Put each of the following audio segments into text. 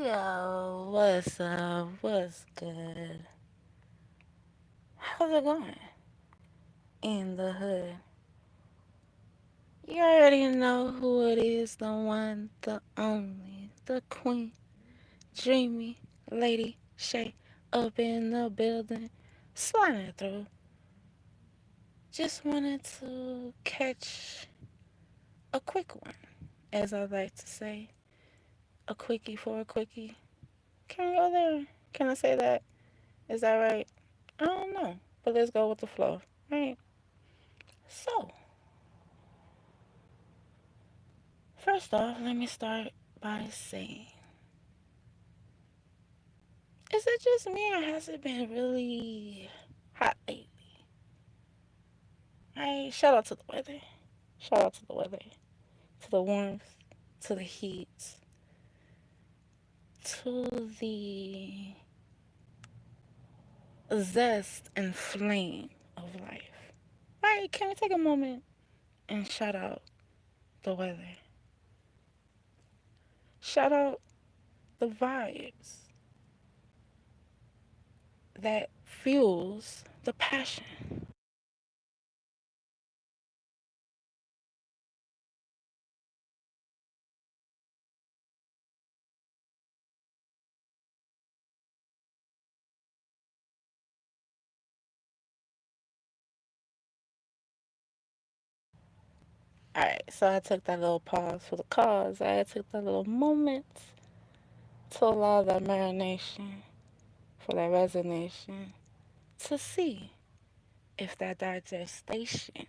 Yo, what's up? What's good? How's it going in the hood? You already know who it is, the one, the only, the queen, dreamy lady Shay up in the building, sliding through. Just wanted to catch a quick one, as I like to say, a quickie for a quickie. Can we go there? Can I say that? Is that right? I don't know, but let's go with the flow, right? So, first off, let me start by saying, is it just me or has it been really hot lately? Right? Shout out to the weather. Shout out to the weather. To the warmth, to the heat, to the zest and flame of life. Right? Can we take a moment and shout out the weather? Shout out the vibes that fuels the passion. Alright, so I took that little pause for the cause. I took that little moment to allow that marination for that resonation to see if that digestion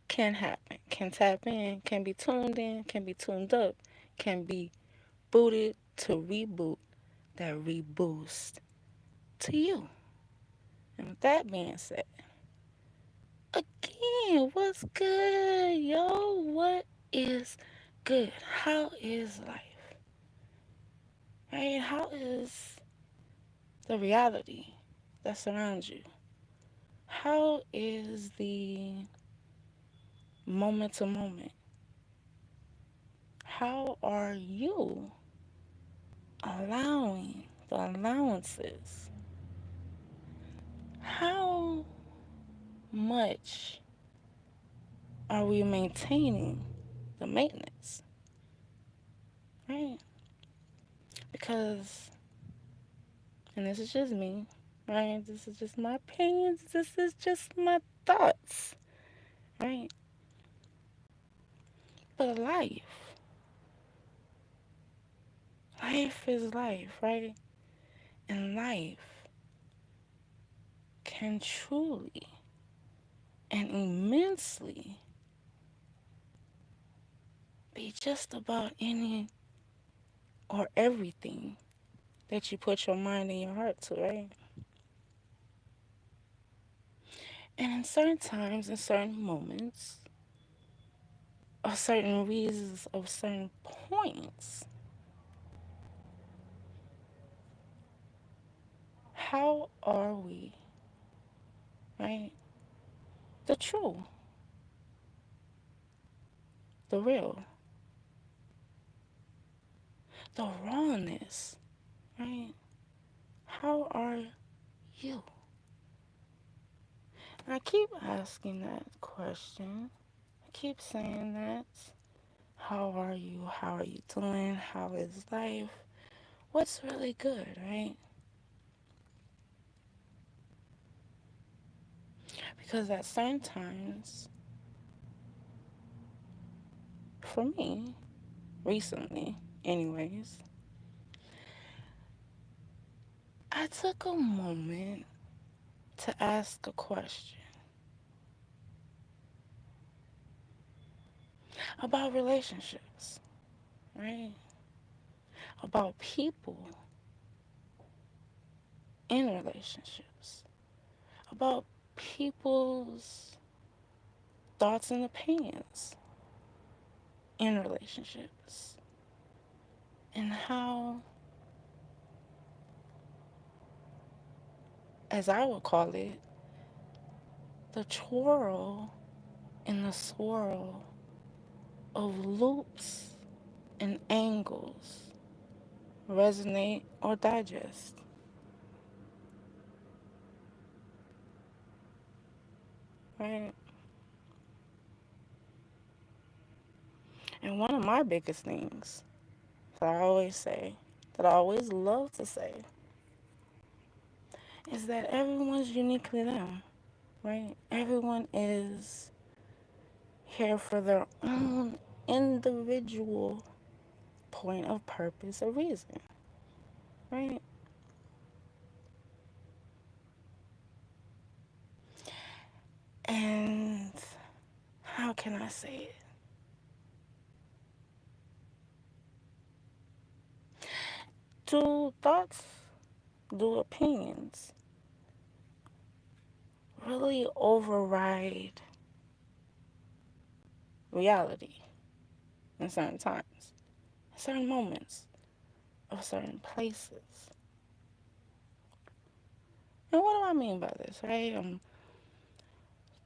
can happen, can tap in, can be tuned up, can be booted to reboot that reboost to you. And with that being said, again, what's good, yo? What is good? How is life? Right? How is the reality that surrounds you? How is the moment to moment? How are you allowing the allowances? How much are we maintaining the maintenance? Right? Because, and this is just me, right? This is just my opinions. This is just my thoughts, right? But life is life, right? And life can truly and immensely be just about any or everything that you put your mind and your heart to, right? And in certain times, in certain moments, or certain reasons, of certain points, how are we, right? The true, the real, the rawness, right? How are you? And I keep asking that question. I keep saying that. How are you? How are you doing? How is life? What's really good, right? Because at certain times, for me, recently, anyways, I took a moment to ask a question about relationships, right? About people in relationships, about people's thoughts and opinions in relationships, and how, as I would call it, the twirl and the swirl of loops and angles resonate, or digest, right? And one of my biggest things that I always say, that I always love to say, is that everyone's uniquely them, right? Everyone is here for their own individual point of purpose or reason, right? And how can I say it? Do thoughts, do opinions really override reality in certain times, in certain moments, of certain places? And what do I mean by this, right? I'm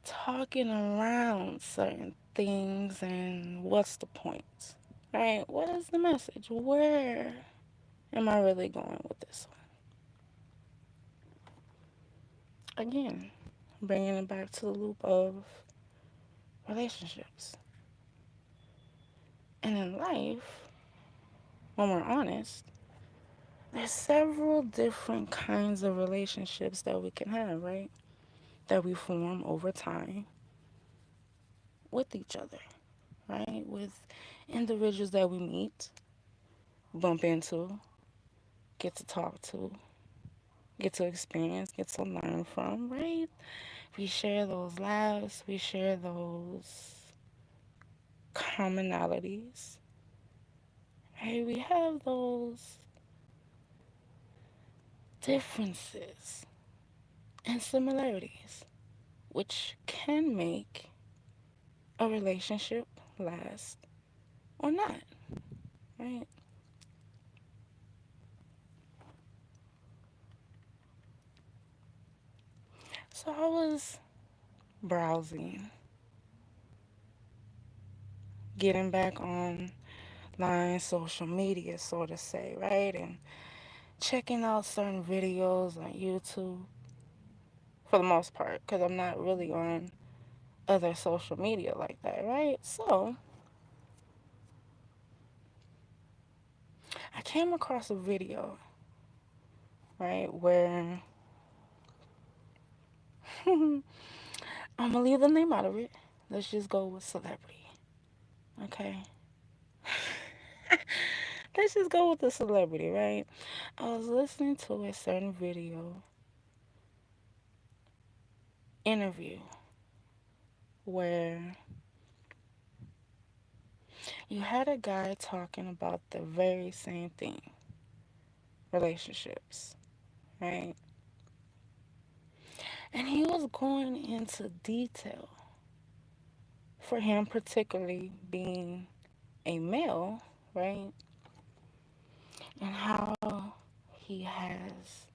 talking around certain things, and what's the point, right? What is the message? Where am I really going with this one? Again, bringing it back to the loop of relationships. And in life, when we're honest, there's several different kinds of relationships that we can have, right? That we form over time with each other, right? With individuals that we meet, bump into, get to talk to, get to experience, get to learn from, right? We share those laughs, we share those commonalities, right? We have those differences and similarities, which can make a relationship last or not, right? So I was browsing, getting back online social media, so to say, right? And checking out certain videos on YouTube for the most part, because I'm not really on other social media like that, right? So I came across a video, right, where I'm gonna leave the name out of it. Let's just go with celebrity, okay? Let's just go with the celebrity, right? I was listening to a certain video interview where you had a guy talking about the very same thing, relationships, right? And he was going into detail for him, particularly being a male, right? And how he has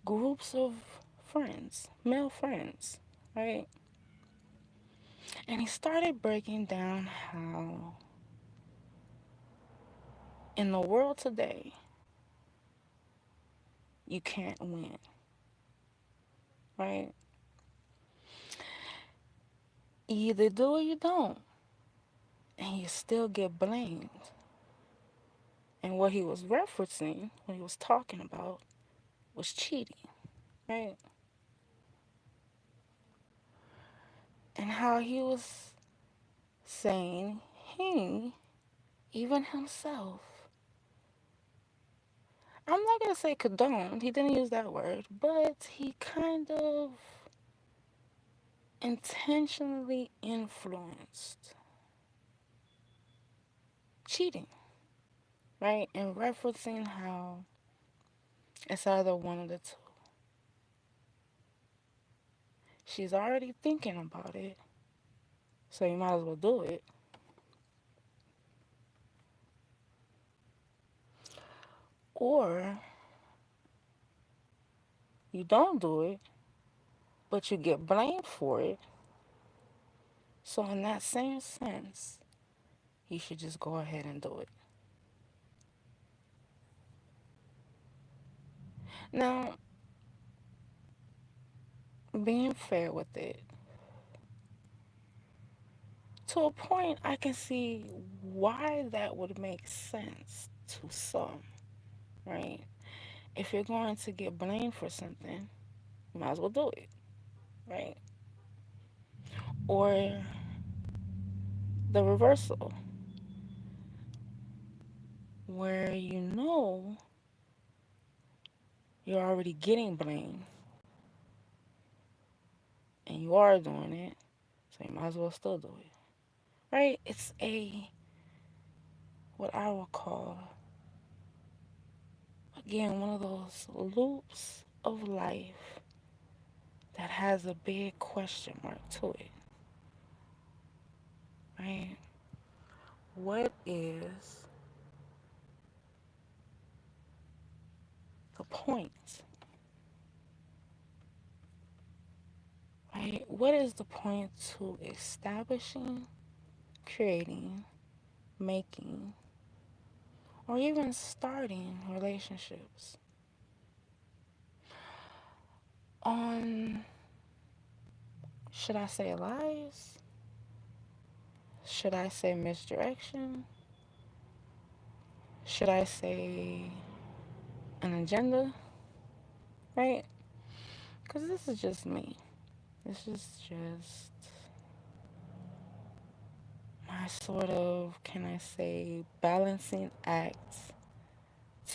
groups of friends, male friends, right? And he started breaking down how in the world today, you can't win, right? You either do or you don't, and you still get blamed. And what he was referencing, what he was talking about, was cheating, right? And how he was saying he, even himself, I'm not going to say condoned, he didn't use that word, but he kind of intentionally influenced cheating, right? And referencing how it's either one of the two. She's already thinking about it, so you might as well do it. Or you don't do it, but you get blamed for it. So, in that same sense, you should just go ahead and do it. Now, being fair with it, to a point, I can see why that would make sense to some, right? If you're going to get blamed for something, you might as well do it, right? Or the reversal, where you're already getting blamed and you are doing it, so you might as well still do it, right? It's what I would call, again, one of those loops of life that has a big question mark to it, right? What is the point, right? What is the point to establishing, creating, making, or even starting relationships on, should I say, lies? Should I say misdirection? Should I say an agenda? Right? Because this is just me. This is just my sort of, can I say, balancing act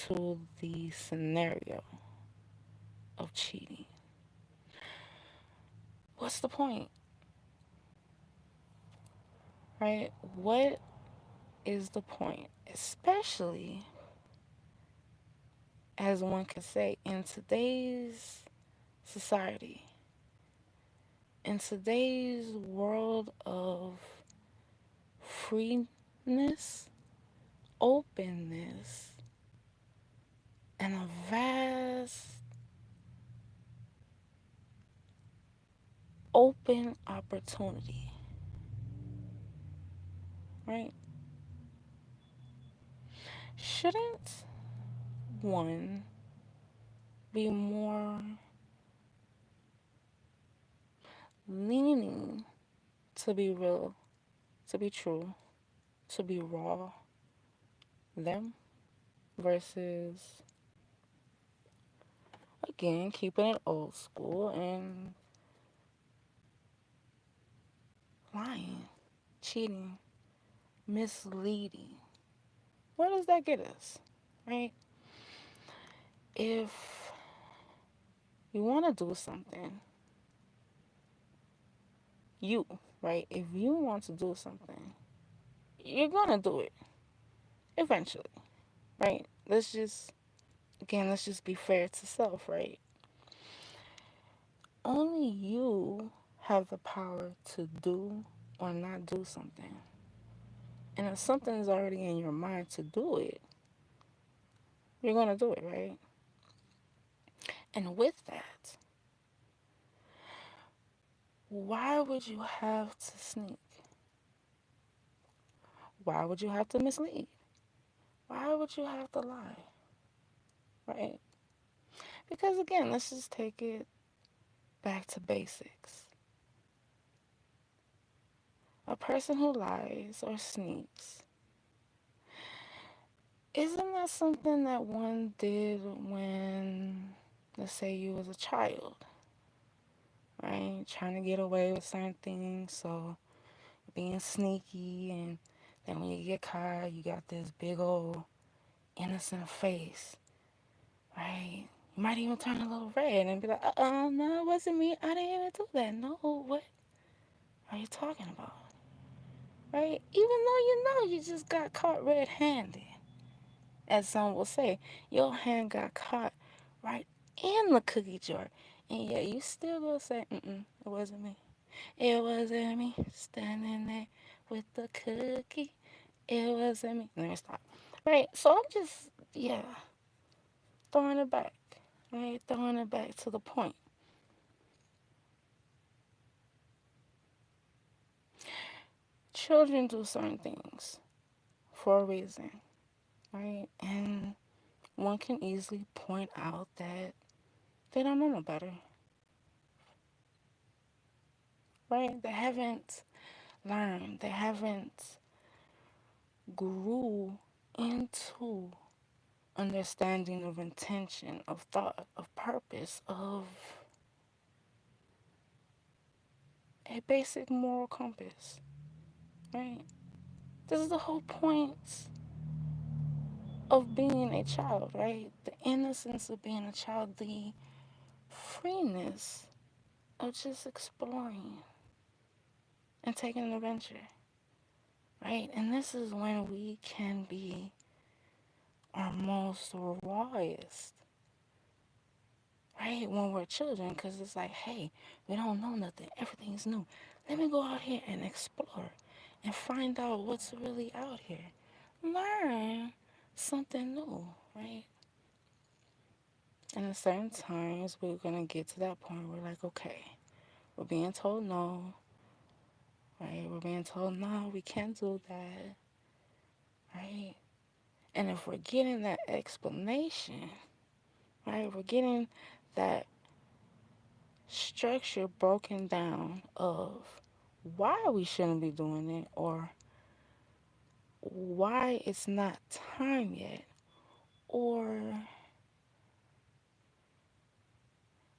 to the scenario of cheating. What's the point? Right? What is the point? Especially, as one could say, in today's society, in today's world of freeness, openness, and a vast open opportunity, right? Shouldn't one be more leaning to be real, to be true, to be raw, them, versus, again, keeping it old school and lying, cheating, misleading? Where does that get us, right? If you want to do something, you, right? If you want to do something, you're going to do it eventually, right? Let's just be fair to self, right? Only you have the power to do or not do something. And if something is already in your mind to do it, you're going to do it, right? And with that, why would you have to sneak? Why would you have to mislead? Why would you have to lie, right? Because again, let's just take it back to basics. A person who lies or sneaks, isn't that something that one did when, let's say, you was a child, right? Trying to get away with certain things, so being sneaky, and then when you get caught, you got this big old innocent face, right? You might even turn a little red and be like, no, it wasn't me. I didn't even do that. No, what are you talking about? Right? Even though you know you just got caught red-handed, as some will say, your hand got caught right in the cookie jar, and yet you still gonna say, it wasn't me. It wasn't me standing there with the cookie. It wasn't me. Let me stop. Right? So I'm just, yeah, throwing it back. Right? Throwing it back to the point. Children do certain things for a reason, right? And one can easily point out that They don't know no better, right? They haven't learned. They haven't grew into understanding of intention, of thought, of purpose, of a basic moral compass, right? This is the whole point of being a child, right? The innocence of being a child, the freeness of just exploring and taking an adventure, right? And this is when we can be our most rawest, right? When we're children, because it's like, hey, we don't know nothing, everything's new. Let me go out here and explore and find out what's really out here. Learn something new, right? And at certain times, we're going to get to that point where we're like, okay, we're being told no, right? We're being told, no, we can't do that, right? And if we're getting that explanation, right, we're getting that structure broken down of why we shouldn't be doing it or why it's not time yet or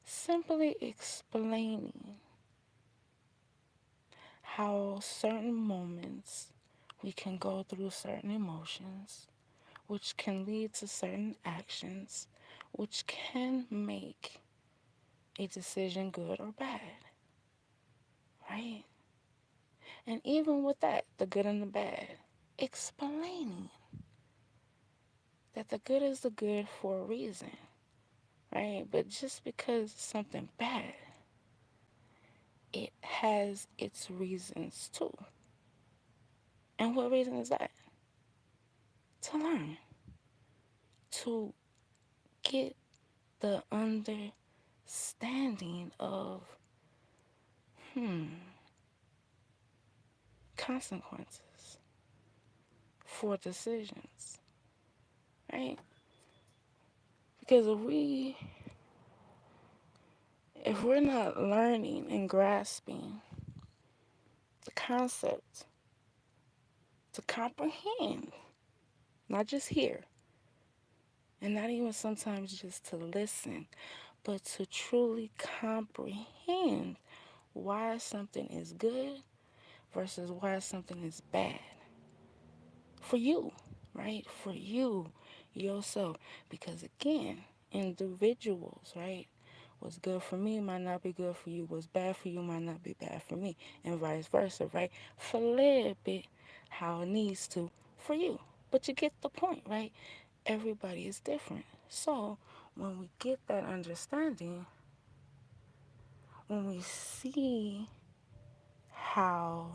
simply explaining how certain moments we can go through certain emotions, which can lead to certain actions, which can make a decision good or bad, right? And even with that, the good and the bad, explaining that the good is the good for a reason, right? But just because it's something bad, it has its reasons too. And what reason is that? To learn, to get the understanding of, consequences for decisions, right? Because if we're not learning and grasping the concept to comprehend, not just hear, and not even sometimes just to listen, but to truly comprehend why something is good versus why something is bad for you, right? For you, yourself. Because again, individuals, right? What's good for me might not be good for you. What's bad for you might not be bad for me. And vice versa, right? Flip it how it needs to for you. But you get the point, right? Everybody is different. So when we get that understanding, when we see how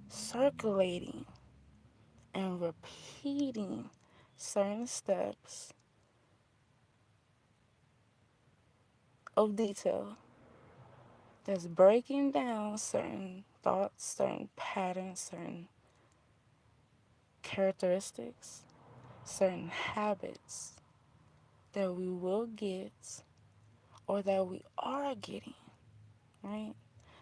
circulating and repeating certain steps of detail that's breaking down certain thoughts, certain patterns, certain characteristics, certain habits that we will get or that we are getting, right?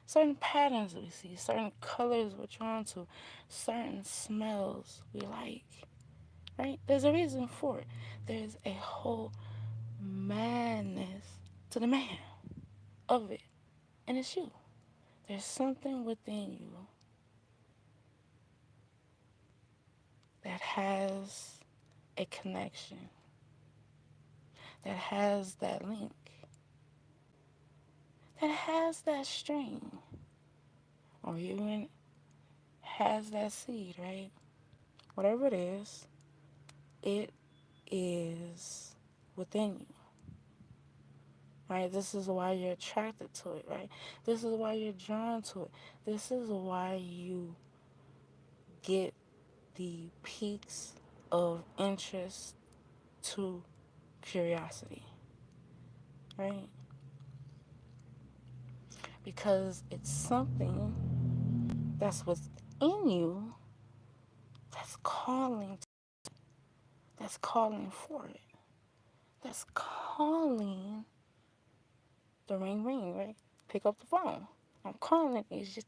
Certain patterns we see, certain colors we're drawn to, certain smells we like, right? There's a reason for it. There's a whole madness to the man of it, and it's you. There's something within you that has a connection, that has that link, that has that string, or even has that seed, right? Whatever it is within you, right? This is why you're attracted to it, right? This is why you're drawn to it. This is why you get the peaks of interest to curiosity, right? Because it's something that's within you that's calling for it, that's calling the ring ring, right? Pick up the phone. I'm calling is just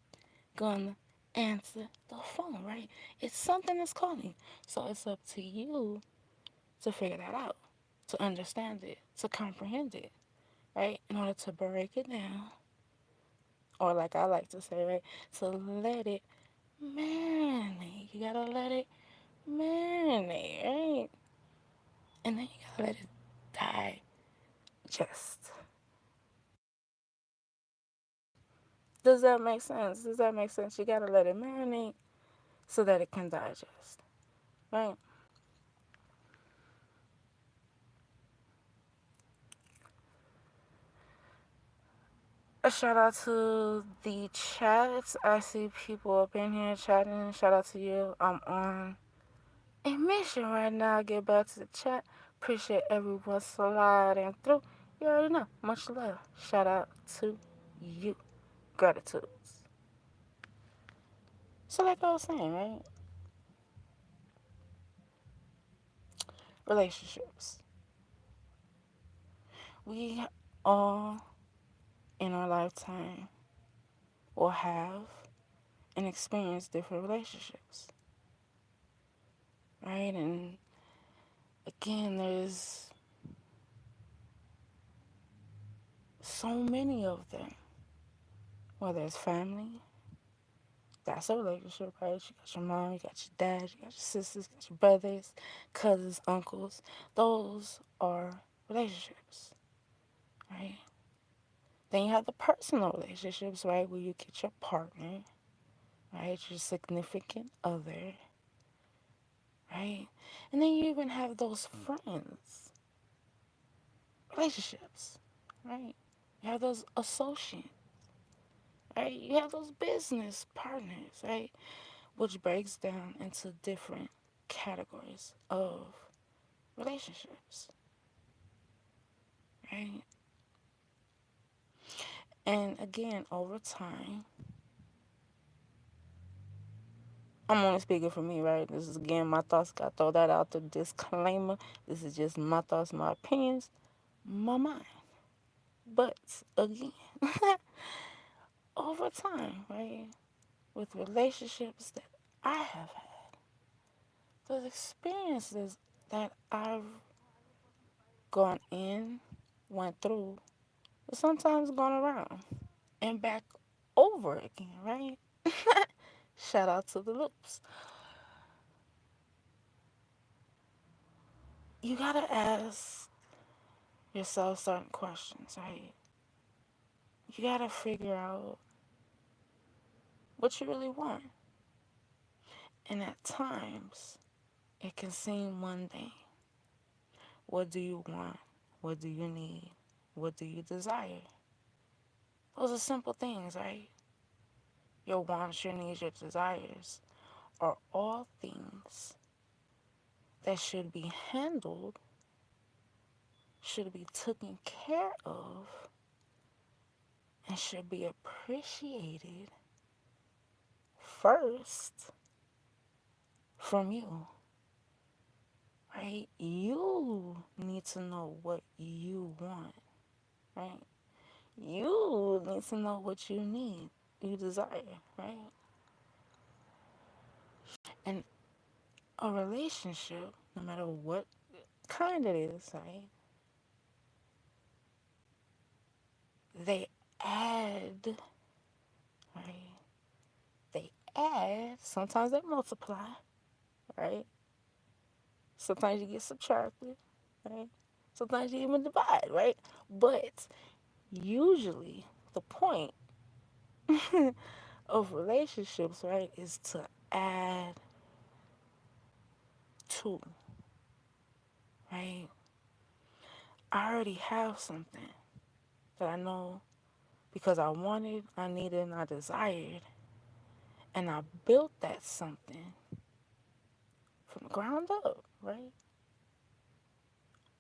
gonna answer the phone, right? It's something that's calling. So it's up to you to figure that out, to understand it, to comprehend it, right? In order to break it down, or like I like to say, right, to let it marinate. You gotta let it marinate, right? And then you gotta let it digest. Does that make sense? Does that make sense? You gotta let it marinate so that it can digest, right? A shout out to the chats. I see people up in here chatting. Shout out to you. I'm on a mission right now. Get back to the chat. Appreciate everyone sliding through. You already know. Much love. Shout out to you. Gratitudes. So, like I was saying, right? Relationships. We all in our lifetime will have and experience different relationships, right? And again, there's so many of them. Whether it's family, that's a relationship, right? You got your mom, you got your dad, you got your sisters, you got your brothers, cousins, uncles. Those are relationships, right? Then you have the personal relationships, right? Where you get your partner, right? Your significant other, right? And then you even have those friends, relationships, right? You have those associates, right? You have those business partners, right? Which breaks down into different categories of relationships, right? And again, over time, I'm only speaking for me, right? This is again my thoughts. Got to throw that out the disclaimer. This is just my thoughts, my opinions, my mind. But again, over time, right? With relationships that I have had, those experiences that I've gone in, went through, but sometimes gone around and back over again, right? Shout out to the loops. You gotta ask yourself certain questions, right? You gotta figure out what you really want. And at times, it can seem mundane. What do you want? What do you need? What do you desire? Those are simple things, right? Your wants, your needs, your desires are all things that should be handled, should be taken care of, and should be appreciated first from you, right? You need to know what you want, right? You need to know what you need, you desire, right? And a relationship, no matter what kind it is, right? They add, right? They add, sometimes they multiply, right? Sometimes you get subtracted, right? Sometimes you even divide, right? But usually the point of relationships, right, is to add to, right? I already have something that I know because I wanted, I needed, and I desired, and I built that something from the ground up, right?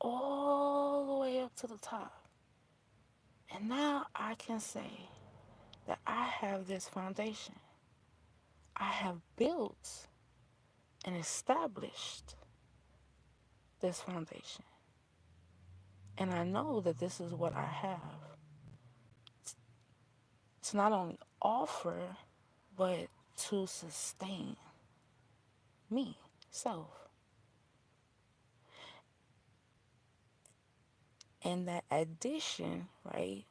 All the way up to the top. And now I can say that I have this foundation. I have built and established this foundation. And I know that this is what I have to not only offer, but to sustain me, self. And that addition, right,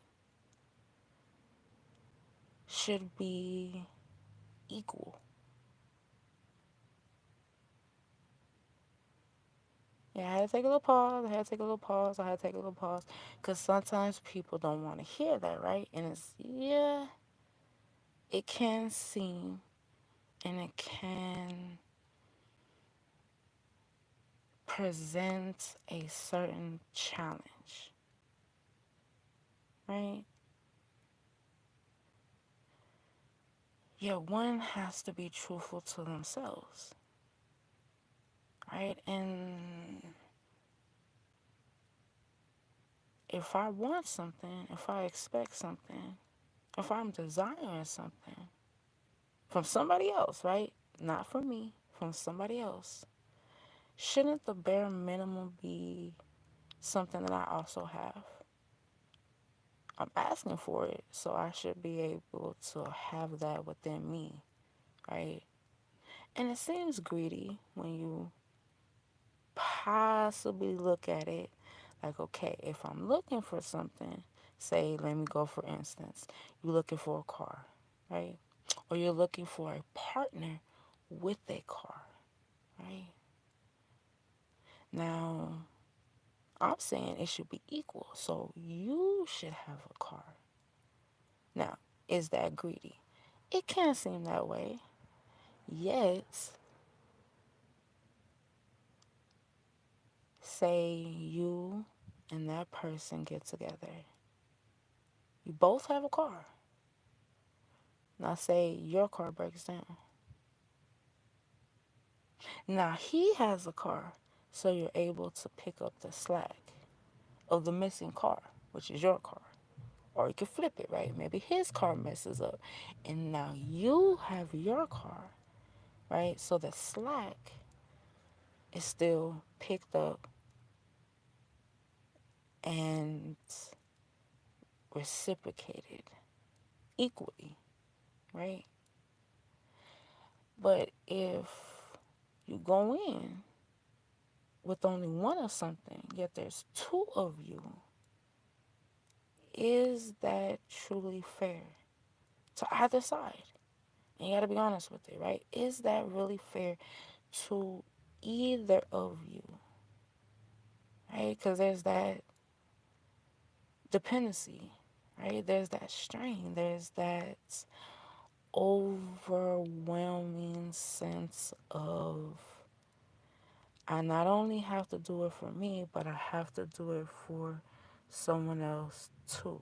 should be equal. Yeah, I had to take a little pause. I had to take a little pause. I had to take a little pause. Because sometimes people don't want to hear that, right? And it's, yeah, it can seem and it can present a certain challenge, right? Yeah, one has to be truthful to themselves, right? And if I want something, if I expect something, if I'm desiring something from somebody else, right? Not from me, from somebody else, shouldn't the bare minimum be something that I also have? I'm asking for it, so I should be able to have that within me, right? And it seems greedy when you possibly look at it like, okay, if I'm looking for something, say, let me go for instance, you're looking for a car, right? Or you're looking for a partner with a car, right? Now, I'm saying it should be equal. So you should have a car. Now, is that greedy? It can seem that way. Yet, say you and that person get together. You both have a car. Now, say your car breaks down. Now, he has a car, so you're able to pick up the slack of the missing car, which is your car. Or you could flip it, right? Maybe his car messes up, and now you have your car, right? So the slack is still picked up and reciprocated equally, right? But if you go in with only one of something, yet there's two of you, is that truly fair to either side? And you gotta be honest with it, right? Is that really fair to either of you, right? Because there's that dependency, right? There's that strain, there's that overwhelming sense of I not only have to do it for me, but I have to do it for someone else too,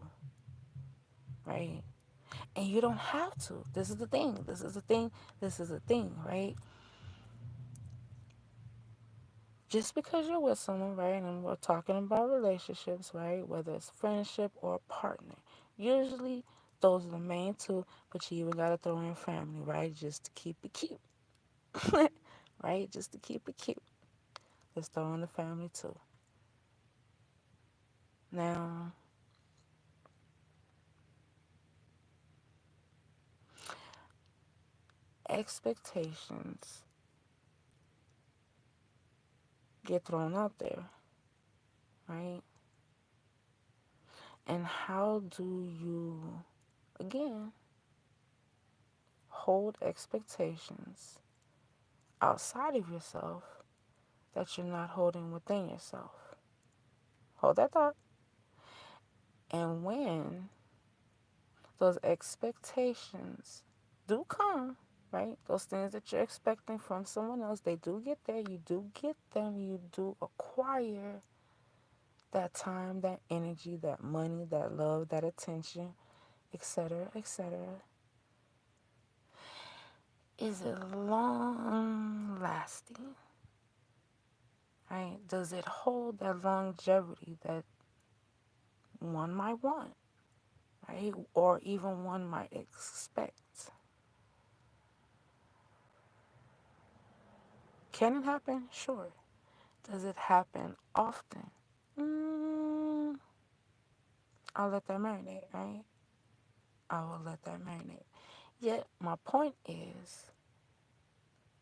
right? And you don't have to. This is the thing. This is the thing. This is the thing, right? Just because you're with someone, right? And we're talking about relationships, right? Whether it's friendship or partner. Usually those are the main two, but you even gotta throw in family, right? Just to keep it cute. Right? Just to keep it cute. Let's throw in the family too. Now, expectations get thrown out there, right? And how do you, again, hold expectations outside of yourself that you're not holding within yourself? Hold that thought. And when those expectations do come, right? Those things that you're expecting from someone else, they do get there. You do get them. You do acquire that time, that energy, that money, that love, that attention, etc., etc. Is it long lasting? Right? Does it hold that longevity that one might want, right? Or even one might expect? Can it happen? Sure. Does it happen often? I'll let that marinate, right? I will let that marinate. Yet, my point is,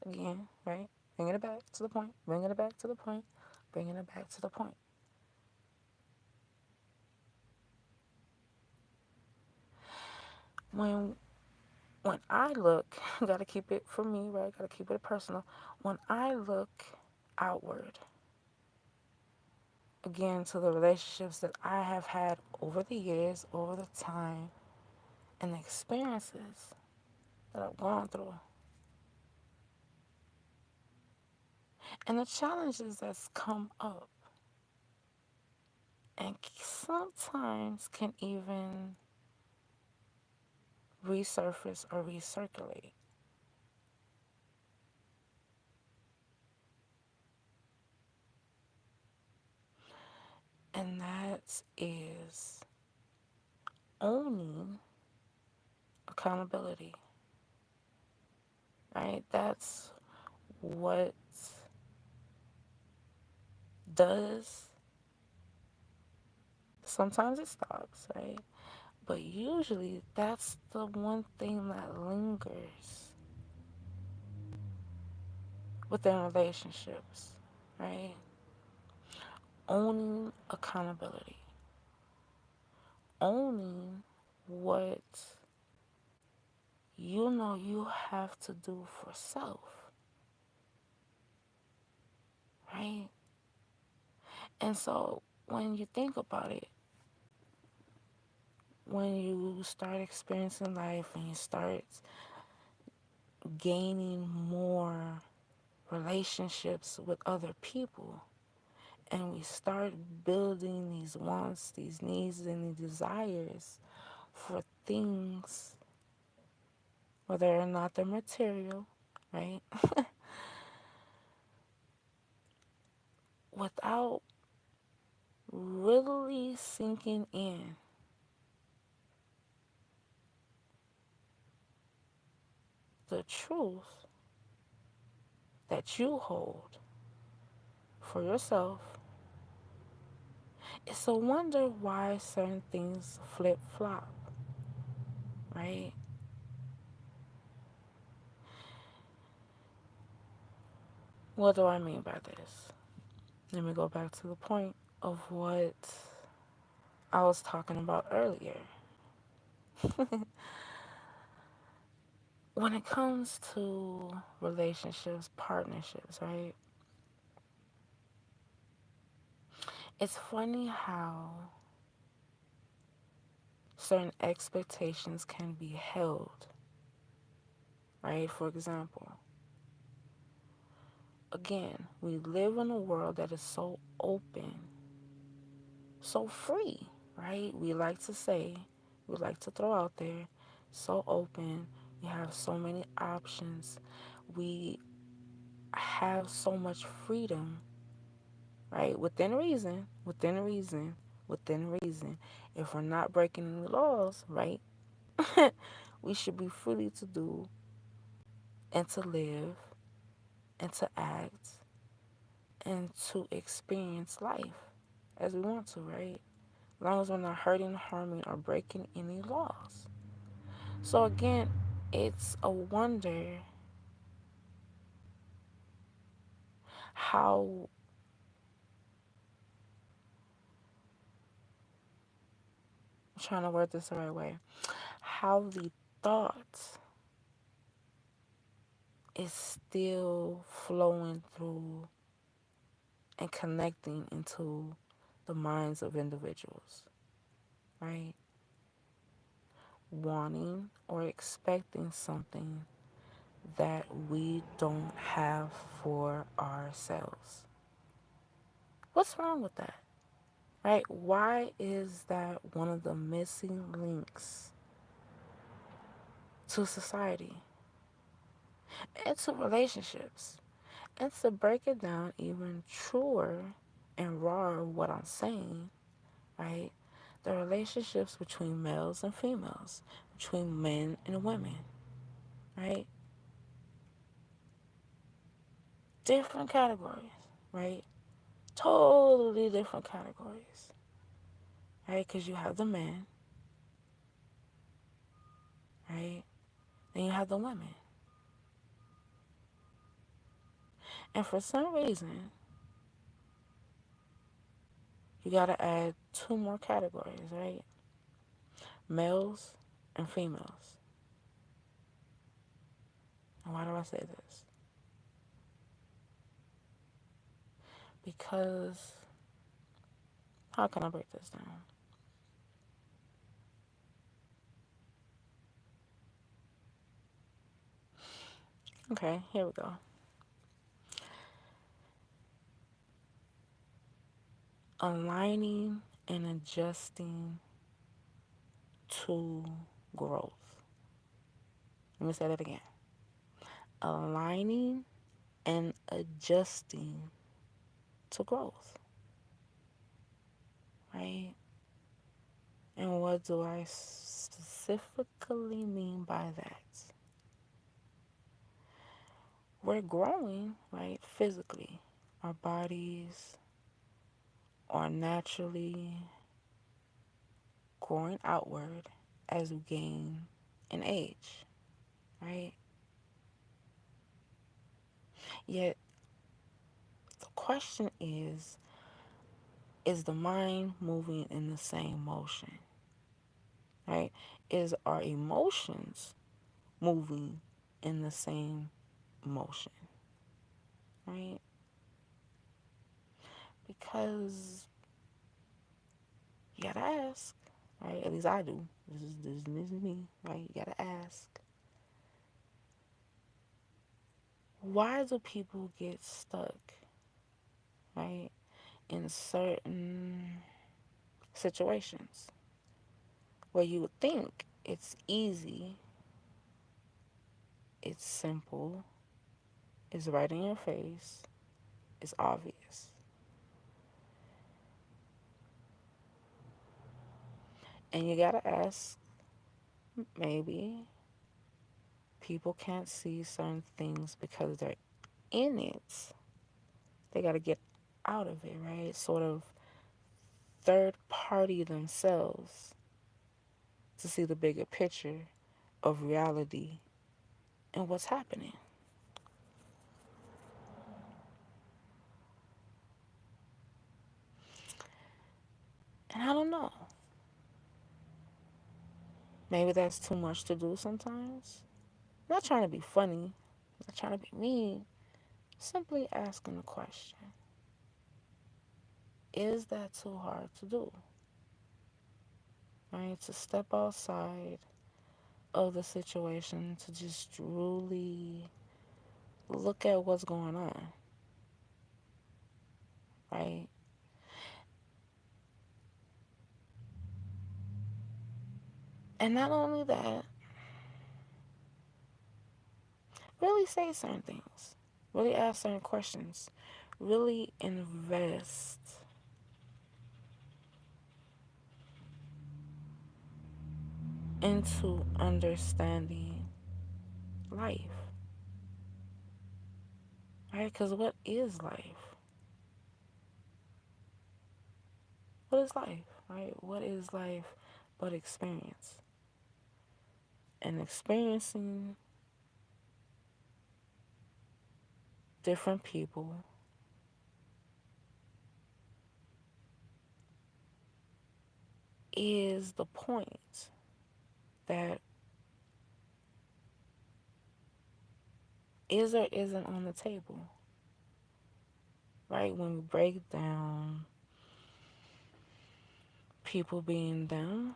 again, right? Bringing it back to the point, bringing it back to the point, bringing it back to the point. When when I look, gotta keep it for me, right? Gotta keep it personal. When I look outward, again, to the relationships that I have had over the years, over the time, and the experiences that I've gone through, and the challenges that's come up, and sometimes can even resurface or recirculate. And that is owning accountability, right? That's what does, sometimes it stops, right? But usually that's the one thing that lingers within relationships, right? Owning accountability, owning what you know you have to do for self, right? And so when you think about it, when you start experiencing life and you start gaining more relationships with other people, and we start building these wants, these needs, and these desires for things, whether or not they're material, right? Without really sinking in the truth that you hold for yourself, it's a wonder why certain things flip flop, right? What do I mean by this? Let me go back to the point of what I was talking about earlier. When it comes to relationships, partnerships, right? It's funny how certain expectations can be held, right? For example, again, we live in a world that is so open, so free, right? We like to throw out there, so open. We have so many options. We have so much freedom, right? Within reason. If we're not breaking any laws, right? We should be free to do and to live and to act and to experience life as we want to, right? As long as we're not hurting, harming, or breaking any laws. So again, it's a wonder how, I'm trying to word this the right way, how the thought is still flowing through and connecting into the minds of individuals, right? Wanting or expecting something that we don't have for ourselves. What's wrong with that? Right? Why is that one of the missing links to society and to relationships? And to break it down even truer and rawer, what I'm saying, right? The relationships between males and females, between men and women, right? Different categories, right? Totally different categories, right? Because you have the men, right? Then you have the women. And for some reason, you got to add two more categories, right? Males and females. And why do I say this? Because, how can I break this down? Okay, here we go. Aligning and adjusting to growth. Let me say that again. Aligning and adjusting to growth, right? And what do I specifically mean by that? We're growing, right, physically. Our bodies are naturally growing outward as we gain in age, right? Yet the question is the mind moving in the same motion, right? Is our emotions moving in the same motion, right? Because you gotta ask, right? At least I do. This is me, right? You gotta ask. Why do people get stuck, right, in certain situations where you would think it's easy, it's simple, it's right in your face, it's obvious. And you gotta ask, maybe people can't see certain things because they're in it. They gotta get out of it, right? Sort of third party themselves to see the bigger picture of reality and what's happening. And I don't know. Maybe that's too much to do sometimes. I'm not trying to be funny, I'm not trying to be mean. Simply asking the question, is that too hard to do? Right? To step outside of the situation, to just truly look at what's going on, right? And not only that, really say certain things, really ask certain questions, really invest into understanding life, right? Because what is life? What is life, right? What is life but experience? And experiencing different people is the point that is or isn't on the table, right? When we break down people being down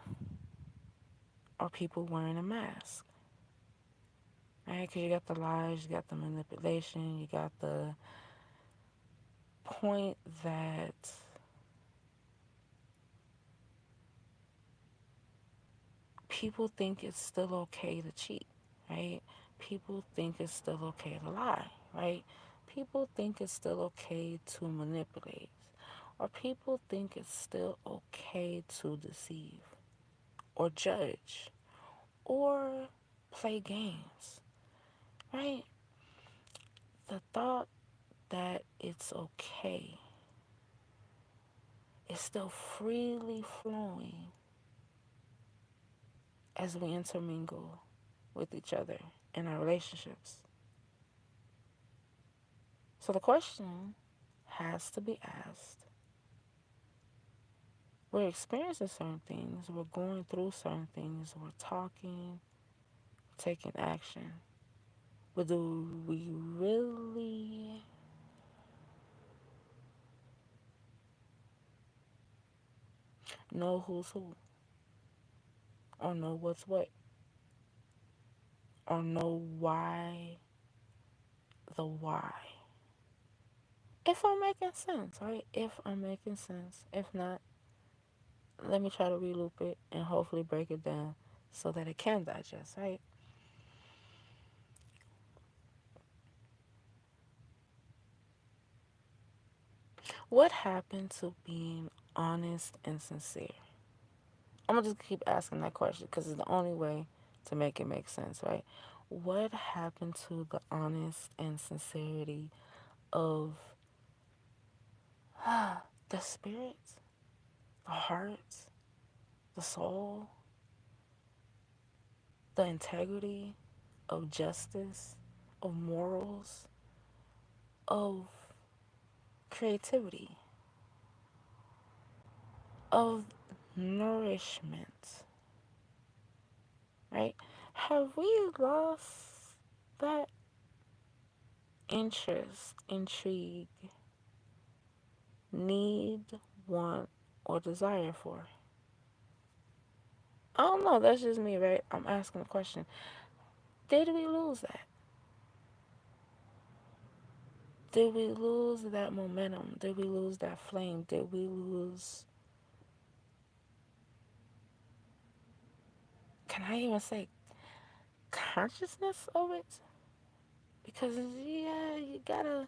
or people wearing a mask, right? Because you got the lies, you got the manipulation, you got the point that people think it's still okay to cheat, right? People think it's still okay to lie, right? People think it's still okay to manipulate, or people think it's still okay to deceive, or judge, or play games, right? The thought that it's okay is still freely flowing as we intermingle with each other in our relationships. So the question has to be asked. We're experiencing certain things, we're going through certain things, we're talking, taking action. But do we really know who's who? Or know what's what? Or know why the why? If I'm making sense, right? If I'm making sense. If not, let me try to reloop it and hopefully break it down so that it can digest, right? What happened to being honest and sincere? I'm gonna just keep asking that question because it's the only way to make it make sense, right? What happened to the honest and sincerity of the spirit, the heart, the soul, the integrity of justice, of morals, of creativity, of nourishment, right? Have we lost that interest, intrigue, need, want, or desire for? I don't know. That's just me, right? I'm asking a question. Did we lose that? Did we lose that momentum? Did we lose that flame? Did we lose, can I even say, consciousness of it? Because yeah, you gotta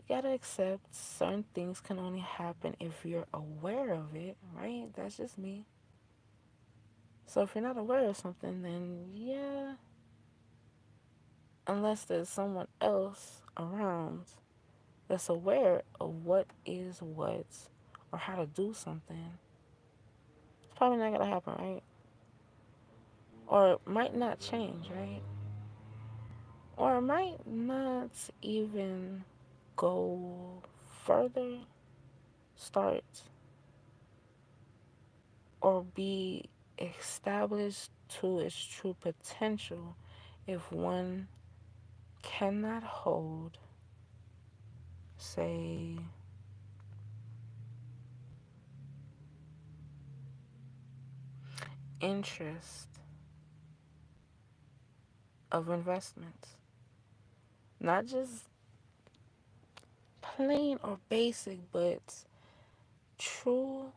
accept certain things can only happen if you're aware of it, right? That's just me. So if you're not aware of something, then yeah, unless there's someone else around that's aware of what is what or how to do something, it's probably not gonna happen, right? Or it might not change, right? Or it might not even go further, start, or be established to its true potential if one cannot hold, say, interest of investments. Not just plain or basic, but true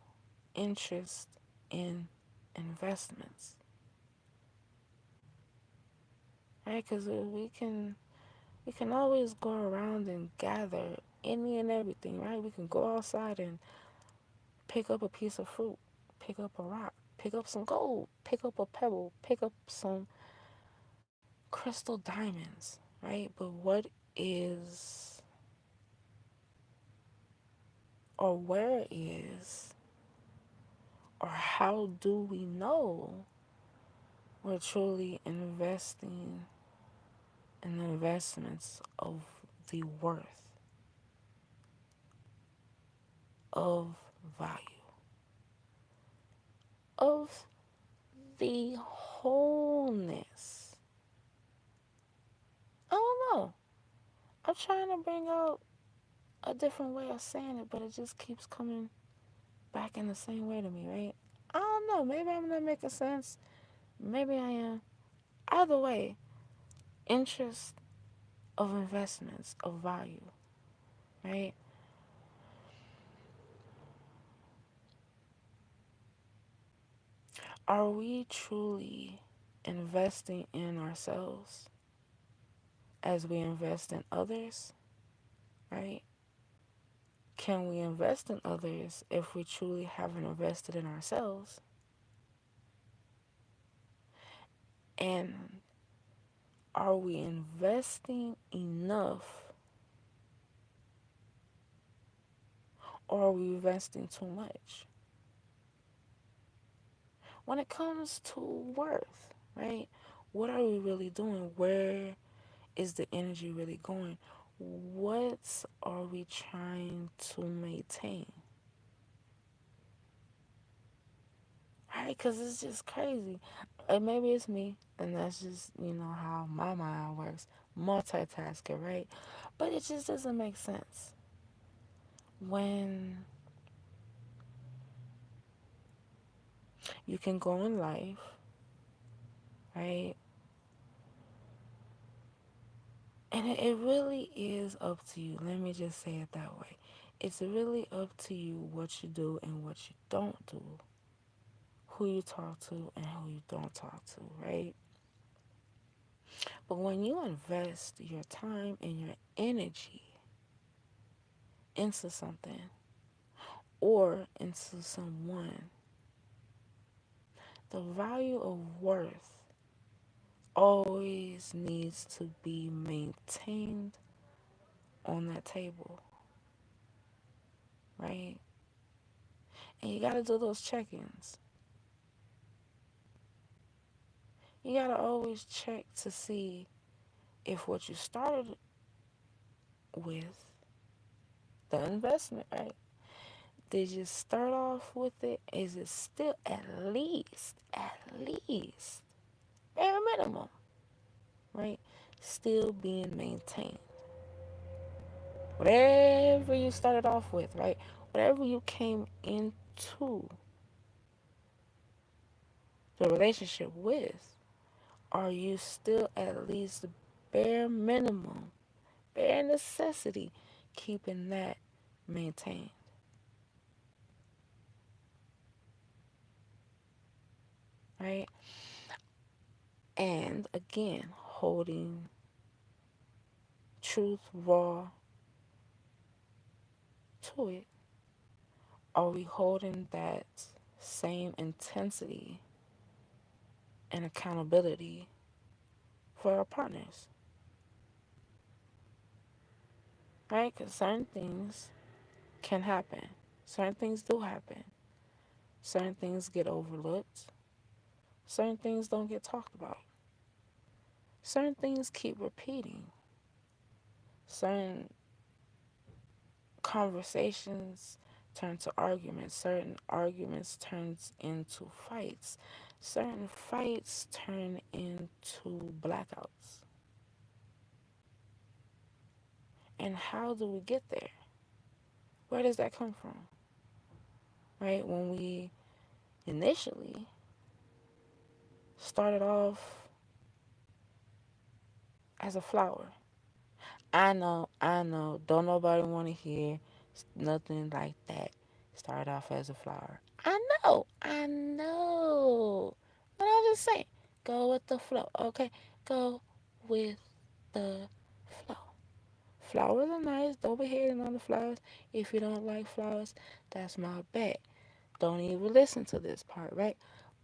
interest in investments. Right? Because we can always go around and gather any and everything, right? We can go outside and pick up a piece of fruit, pick up a rock, pick up some gold, pick up a pebble, pick up some crystal diamonds, right? But what is or where is or how do we know we're truly investing in the investments of the worth, of value, of the wholeness? I don't know. I'm trying to bring out a different way of saying it, but it just keeps coming back in the same way to me, right? I don't know. Maybe I'm not making sense. Maybe I am. Either way, interest of investments of value, right? Are we truly investing in ourselves as we invest in others, right? Can we invest in others if we truly haven't invested in ourselves? And are we investing enough Or are we investing too much? When it comes to worth, right? What are we really doing? Where is the energy really going? What are we trying to maintain? Right? Because it's just crazy. And maybe it's me, and that's just, how my mind works. Multitasker, right? But it just doesn't make sense. When you can go in life, right? And it really is up to you. Let me just say it that way. It's really up to you what you do and what you don't do, who you talk to and who you don't talk to, right? But when you invest your time and your energy into something or into someone, the value of worth always needs to be maintained on that table, right? And you got to do those check-ins. You got to always check to see if what you started with, the investment, right? Did you start off with it? Is it still at least, bare minimum, right? Still being maintained. Whatever you started off with, right? Whatever you came into the relationship with, are you still at least bare minimum, bare necessity, keeping that maintained, right? And again, holding truth raw to it. Are we holding that same intensity and accountability for our partners, right? Because certain things can happen. Certain things do happen. Certain things get overlooked. Certain things don't get talked about. Certain things keep repeating. Certain conversations turn to arguments. Certain arguments turns into fights. Certain fights turn into blackouts. And how do we get there? Where does that come from? Right? When we initially started off as a flower. I know. Don't nobody want to hear nothing like that. Start off as a flower. I know. But I'm just saying, go with the flow, okay? Go with the flow. Flowers are nice. Don't be hating on the flowers. If you don't like flowers, that's my bad. Don't even listen to this part, right?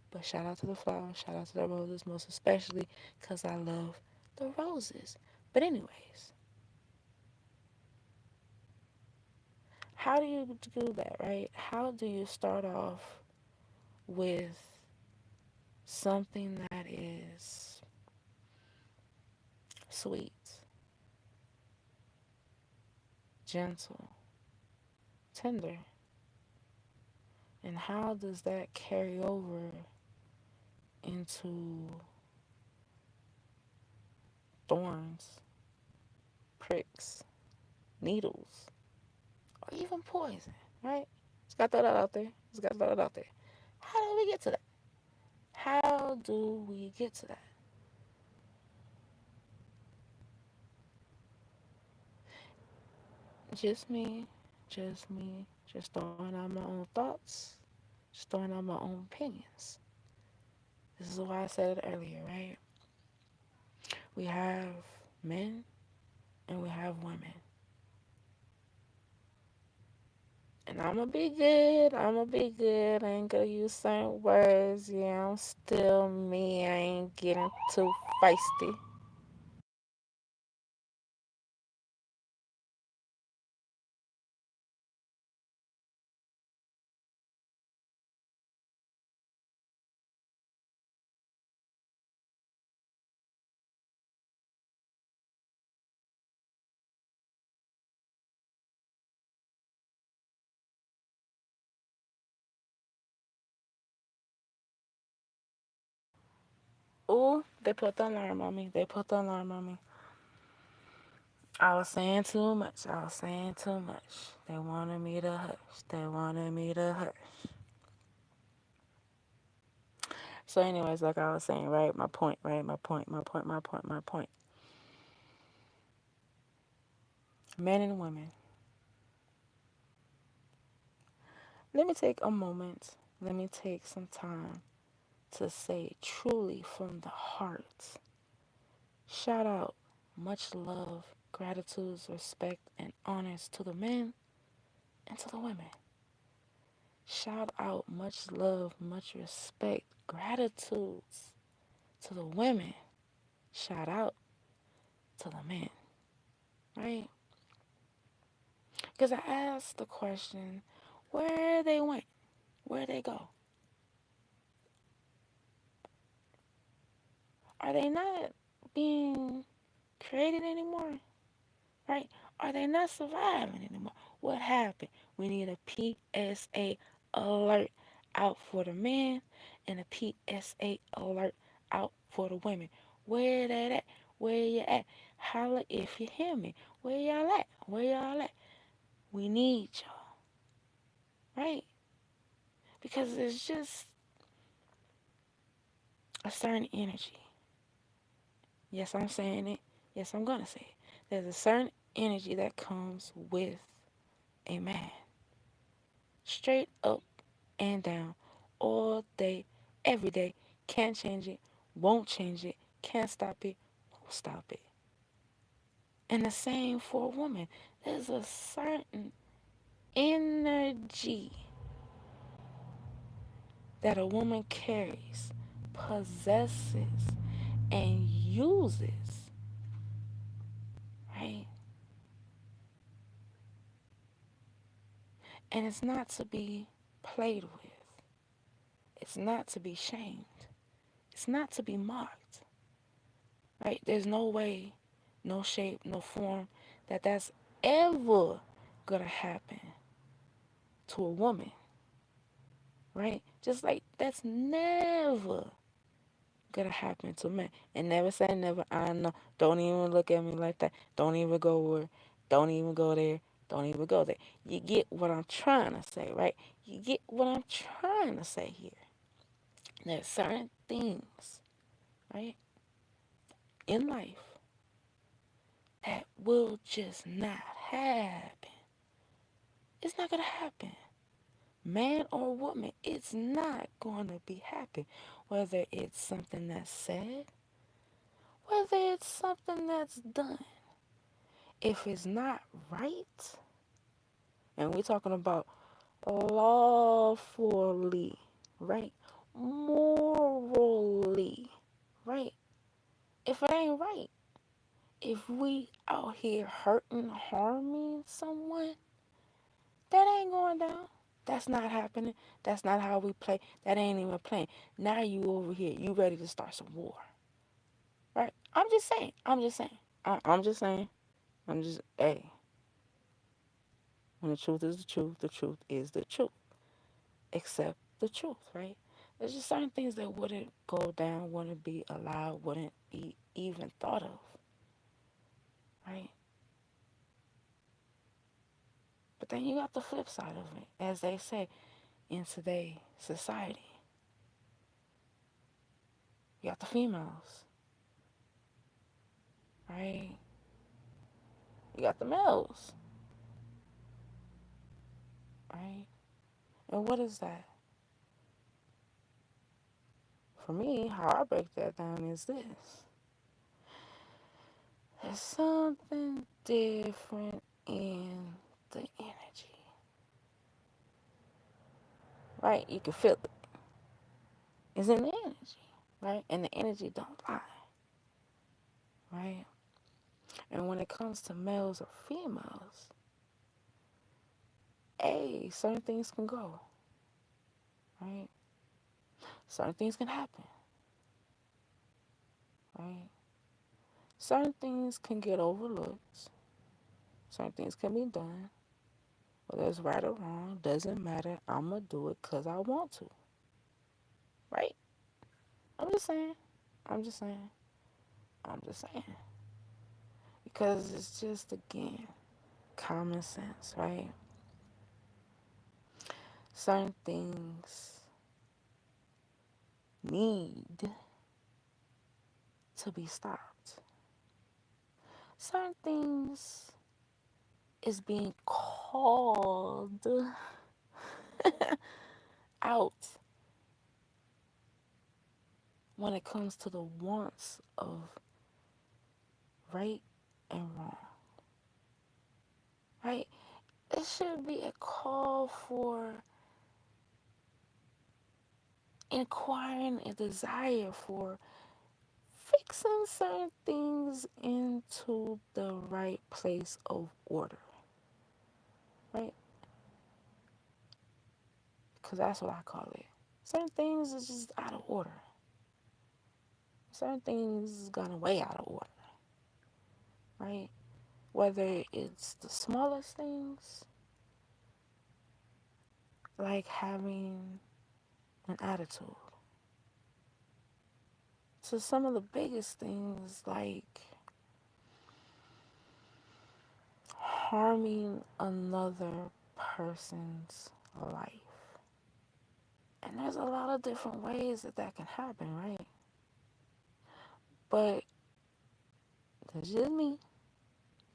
But shout out to the flowers. Shout out to the roses, most especially because I love the roses. But anyways, how do you do that, right? How do you start off with something that is sweet, gentle, tender? And how does that carry over into thorns, pricks, needles, or even poison, right? Just got to throw that out there. Just got to throw that out there. How do we get to that? How do we get to that? Just me, just throwing out my own thoughts, just throwing out my own opinions. This is why I said it earlier, right? We have men and we have women. And I'm gonna be good. I'm gonna be good. I ain't gonna use certain words. Yeah, I'm still me. I ain't getting too feisty. Ooh, they put the alarm on me. They put the alarm on me. I was saying too much. I was saying too much. They wanted me to hush. They wanted me to hush. So, anyways, like I was saying, right? My point, right? My point. Men and women. Let me take a moment. Let me take some time to say truly from the heart. Shout out, much love, gratitude, respect, and honors to the men and to the women. Shout out, much love, much respect, gratitudes to the women. Shout out to the men, right? Because I asked the question, where they went, where they go. Are they not being created anymore? Right? Are they not surviving anymore? What happened? We need a PSA alert out for the men and a PSA alert out for the women. Where that at? Where you at? Holla if you hear me. Where y'all at? Where y'all at? We need y'all, right? Because it's just a certain energy. Yes, I'm saying it. Yes, I'm gonna say it. There's a certain energy that comes with a man. Straight up and down all day, every day. Can't change it, won't change it, can't stop it, won't stop it. And the same for a woman. There's a certain energy that a woman carries, possesses, and uses, right? And it's not to be played with, it's not to be shamed, it's not to be mocked, right? There's no way, no shape, no form that's ever gonna happen to a woman, right? Just like that's never gonna happen to men. And never say never. I know. Don't even look at me like that. Don't even go where. Don't even go there. Don't even go there. You get what I'm trying to say, right? You get what I'm trying to say here. There's certain things, right, in life that will just not happen. It's not gonna happen. Man or woman, it's not gonna be happen. Whether it's something that's said, whether it's something that's done. If it's not right, and we're talking about lawfully, right? Morally, right? If it ain't right, if we out here hurting, harming someone, that ain't going down. That's not happening. That's not how we play. That ain't even playing. Now you over here. You ready to start some war, right? I'm just saying. I'm just saying. I'm just saying. Hey, when the truth is the truth is the truth. Accept the truth, right? There's just certain things that wouldn't go down, wouldn't be allowed, wouldn't be even thought of, right? But then you got the flip side of it. As they say, in today's society, you got the females, right? You got the males, right? And what is that? For me, how I break that down is this. There's something different in the energy, right? You can feel it. It's in the energy, right? And the energy don't lie, right? And when it comes to males or females, certain things can go, right? Certain things can happen, right? Certain things can get overlooked. Certain things can be done. Whether it's right or wrong, doesn't matter. I'm going to do it because I want to, right? I'm just saying. I'm just saying. I'm just saying. Because it's just, again, common sense, right? Certain things need to be stopped. Certain things is being called out when it comes to the wants of right and wrong, right? It should be a call for inquiring a desire for fixing certain things into the right place of order, right? Because that's what I call it. Certain things is just out of order. Certain things is gone way out of order, right? Whether it's the smallest things, like having an attitude, to some of the biggest things, like harming another person's life. And there's a lot of different ways that that can happen, right? But that's just me.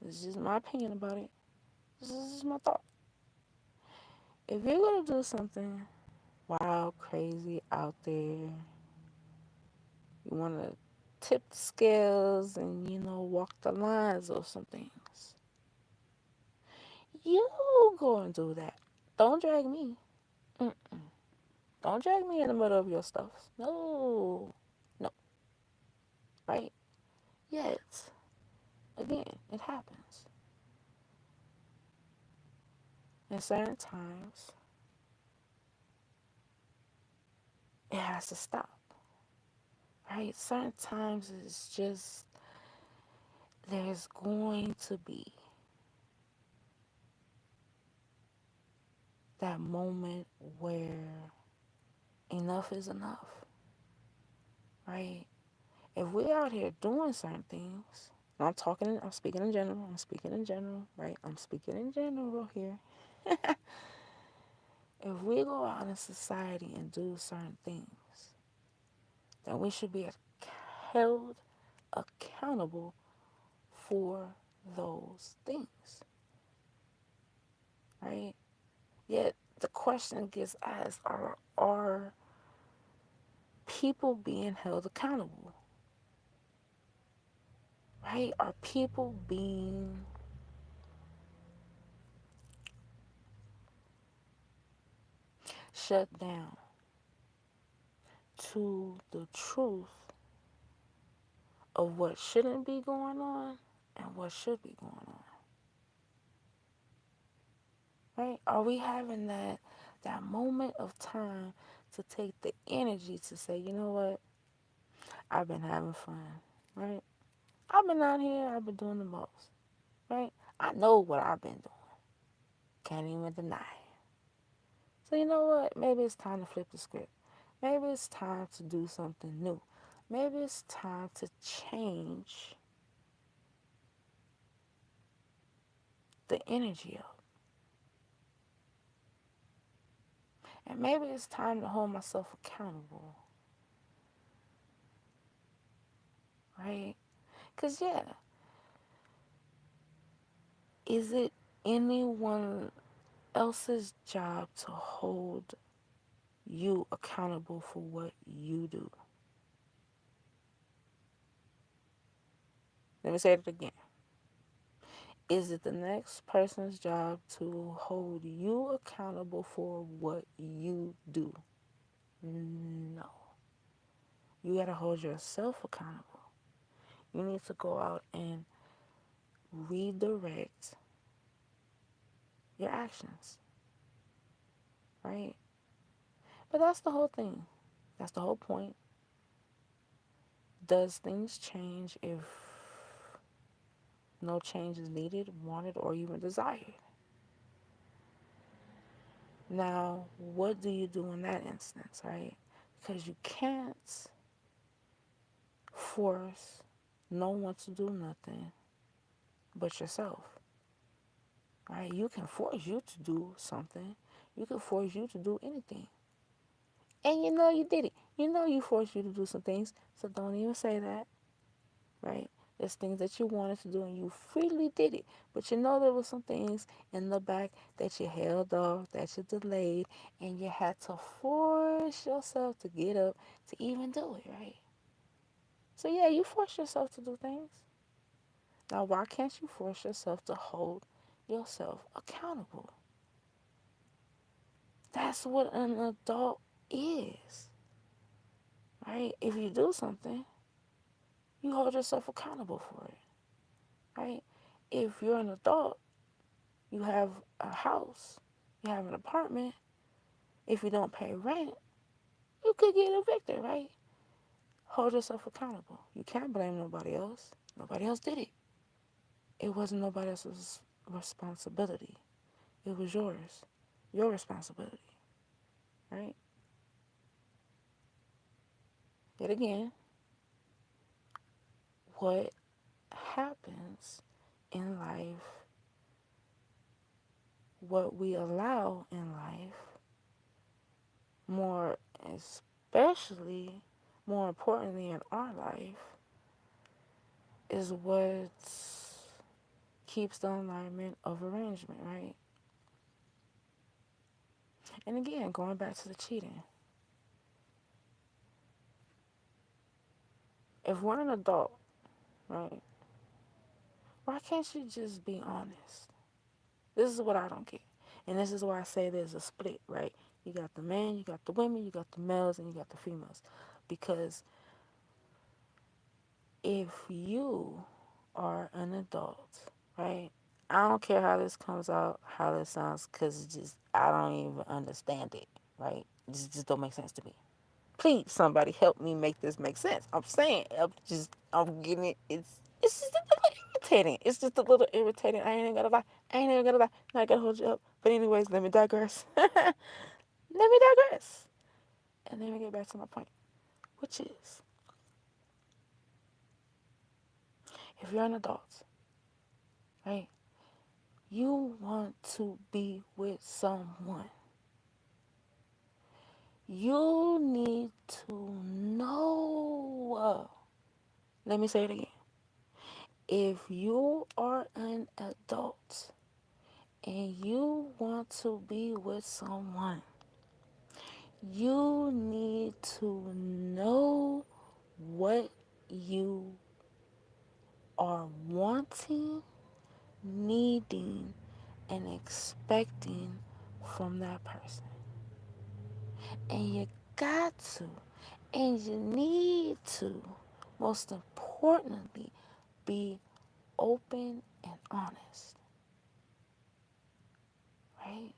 This is just my opinion about it. This is just my thought. If you're going to do something wild, crazy, out there, you want to tip the scales and, walk the lines of some things, you go and do that. Don't drag me. Mm-mm. Don't drag me in the middle of your stuff. No. No. Right? Yet, again, it happens. And certain times, it has to stop. Right? Certain times, it's just, there's going to be that moment where enough is enough. Right? If we're out here doing certain things, and I'm speaking in general, right? I'm speaking in general here. If we go out in society and do certain things, then we should be held accountable for those things, right? Yet the question gets asked, are people being held accountable, right? Are people being shut down to the truth of what shouldn't be going on and what should be going on, right? Are we having that moment of time to take the energy to say, you know what, I've been having fun, right? I've been out here, I've been doing the most, right? I know what I've been doing, can't even deny it. So you know what, maybe it's time to flip the script. Maybe it's time to do something new. Maybe it's time to change the energy up. And maybe it's time to hold myself accountable, right? Because, yeah, is it anyone else's job to hold you accountable for what you do? Let me say it again. Is it the next person's job to hold you accountable for what you do? No. You got to hold yourself accountable. You need to go out and redirect your actions, right? But that's the whole thing. That's the whole point. Does things change if no change is needed, wanted, or even desired? Now, what do you do in that instance, right? Because you can't force no one to do nothing but yourself, right? You can force you to do something. You can force you to do anything. And you know you did it. You know you forced you to do some things, so don't even say that, right? There's things that you wanted to do and you freely did it. But you know there were some things in the back that you held off, that you delayed, and you had to force yourself to get up to even do it, right? So yeah, you force yourself to do things. Now why can't you force yourself to hold yourself accountable? That's what an adult is, right? If you do something, you hold yourself accountable for it, right? If you're an adult, you have a house, you have an apartment. If you don't pay rent, you could get evicted, right? Hold yourself accountable. You can't blame nobody else. Nobody else did it. It wasn't nobody else's responsibility. It was yours. Your responsibility, right? Yet again, what happens in life, what we allow in life, more especially, more importantly in our life, is what keeps the alignment of arrangement, right? And again, going back to the cheating, if we're an adult, right, why can't you just be honest? This is what I don't get. And this is why I say there's a split, right? You got the men, you got the women, you got the males, and you got the females. Because if you are an adult, right? I don't care how this comes out, how this sounds, because just I don't even understand it, right? It just don't make sense to me. Please, somebody help me make this make sense. I'm saying, I'm getting it. It's just a little irritating. It's just a little irritating. I ain't even gonna lie. I ain't even gonna lie. Not gonna hold you up. But anyways, let me digress. Let me digress. And let me get back to my point, which is, if you're an adult, right? You want to be with someone. You need to know. Let me say it again. If you are an adult and you want to be with someone, you need to know what you are wanting, needing, and expecting from that person. And you got to, and you need to, most importantly, be open and honest, right?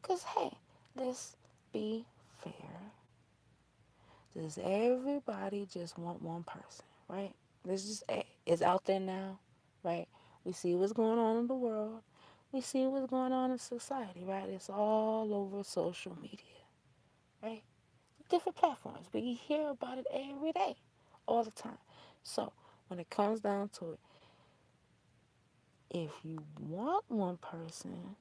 Because, hey, let's be fair. Does everybody just want one person, right? Let's just, it's out there now, right? We see what's going on in the world. We see what's going on in society, right? It's all over social media, right? Different platforms. We hear about it every day, all the time. So when it comes down to it, if you want one person,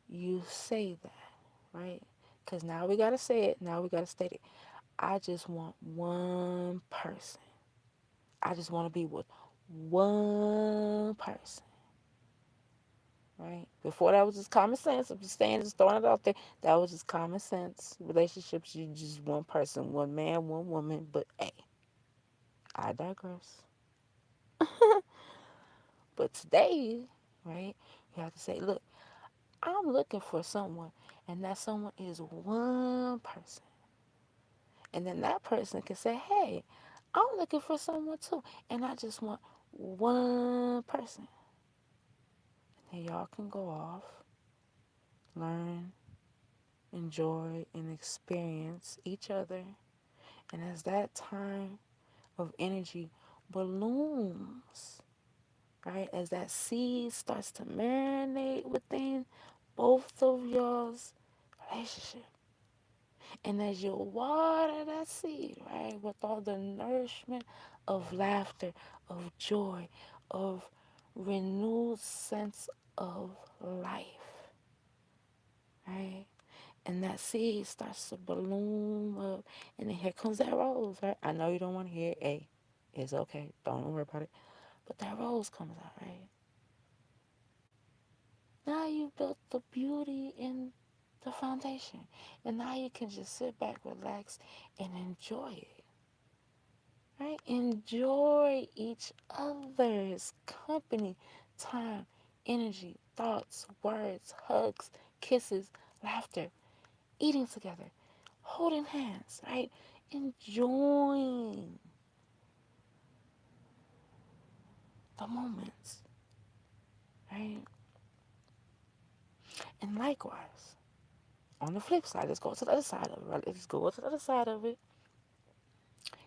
you say that, right? Because now we got to say it. Now we got to state it. I just want one person. I just want to be with one person, right? Before that was just common sense. I'm just saying, just throwing it out there. That was just common sense. Relationships, you just one person, one man, one woman. But hey, I digress. But today, right, you have to say, look, I'm looking for someone, and that someone is one person. And then that person can say, hey, I'm looking for someone too, and I just want one person. And y'all can go off, learn, enjoy, and experience each other. And as that time of energy balloons, right, as that seed starts to marinate within both of y'all's relationship, And as you water that seed, right, with all the nourishment of laughter, of joy, of renewed sense of life, right? And that seed starts to bloom up, and then here comes that rose, right? I know you don't want to hear it. Hey, it's okay. Don't worry about it. But that rose comes out, right? Now you built the beauty in the foundation. And now you can just sit back, relax, and enjoy it. Right? Enjoy each other's company, time, energy, thoughts, words, hugs, kisses, laughter, eating together, holding hands, right? Enjoying the moments, right? And likewise, on the flip side, let's go to the other side of it, right? Let's go to the other side of it.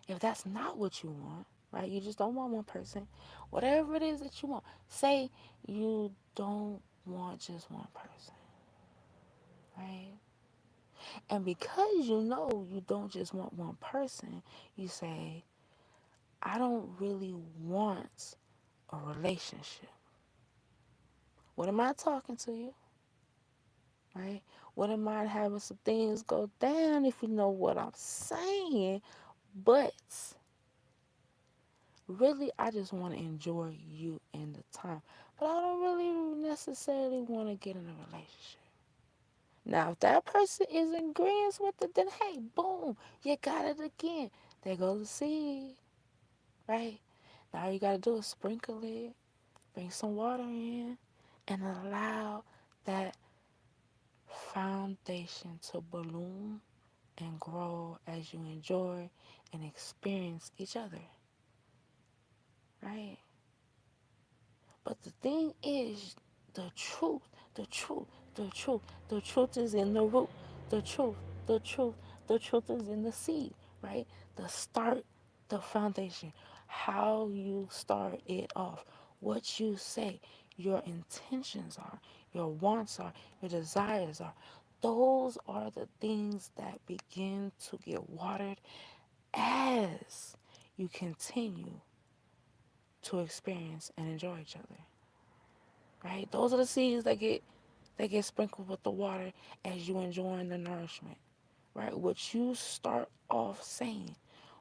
If that's not what you want, right? You just don't want one person, whatever it is that you want. Say you don't want just one person, right? And because you know you don't just want one person, you say, I don't really want a relationship. Wouldn't mind talking to you, right? Wouldn't mind having some things go down if you know what I'm saying, but really, I just want to enjoy you and the time. But I don't really necessarily want to get in a relationship. Now, if that person is in agreement with it, then hey, boom, you got it again. There goes the seed, right? Now, all you got to do is sprinkle it, bring some water in, and allow that foundation to bloom and grow as you enjoy and experience each other, right? But the thing is, the truth, the truth, the truth, the truth is in the root. The truth, the truth, the truth is in the seed, right? The start, the foundation, how you start it off, what you say, your intentions are, your wants are, your desires are. Those are the things that begin to get watered as you continue to experience and enjoy each other, right? Those are the seeds that get sprinkled with the water as you enjoying the nourishment, right? What you start off saying,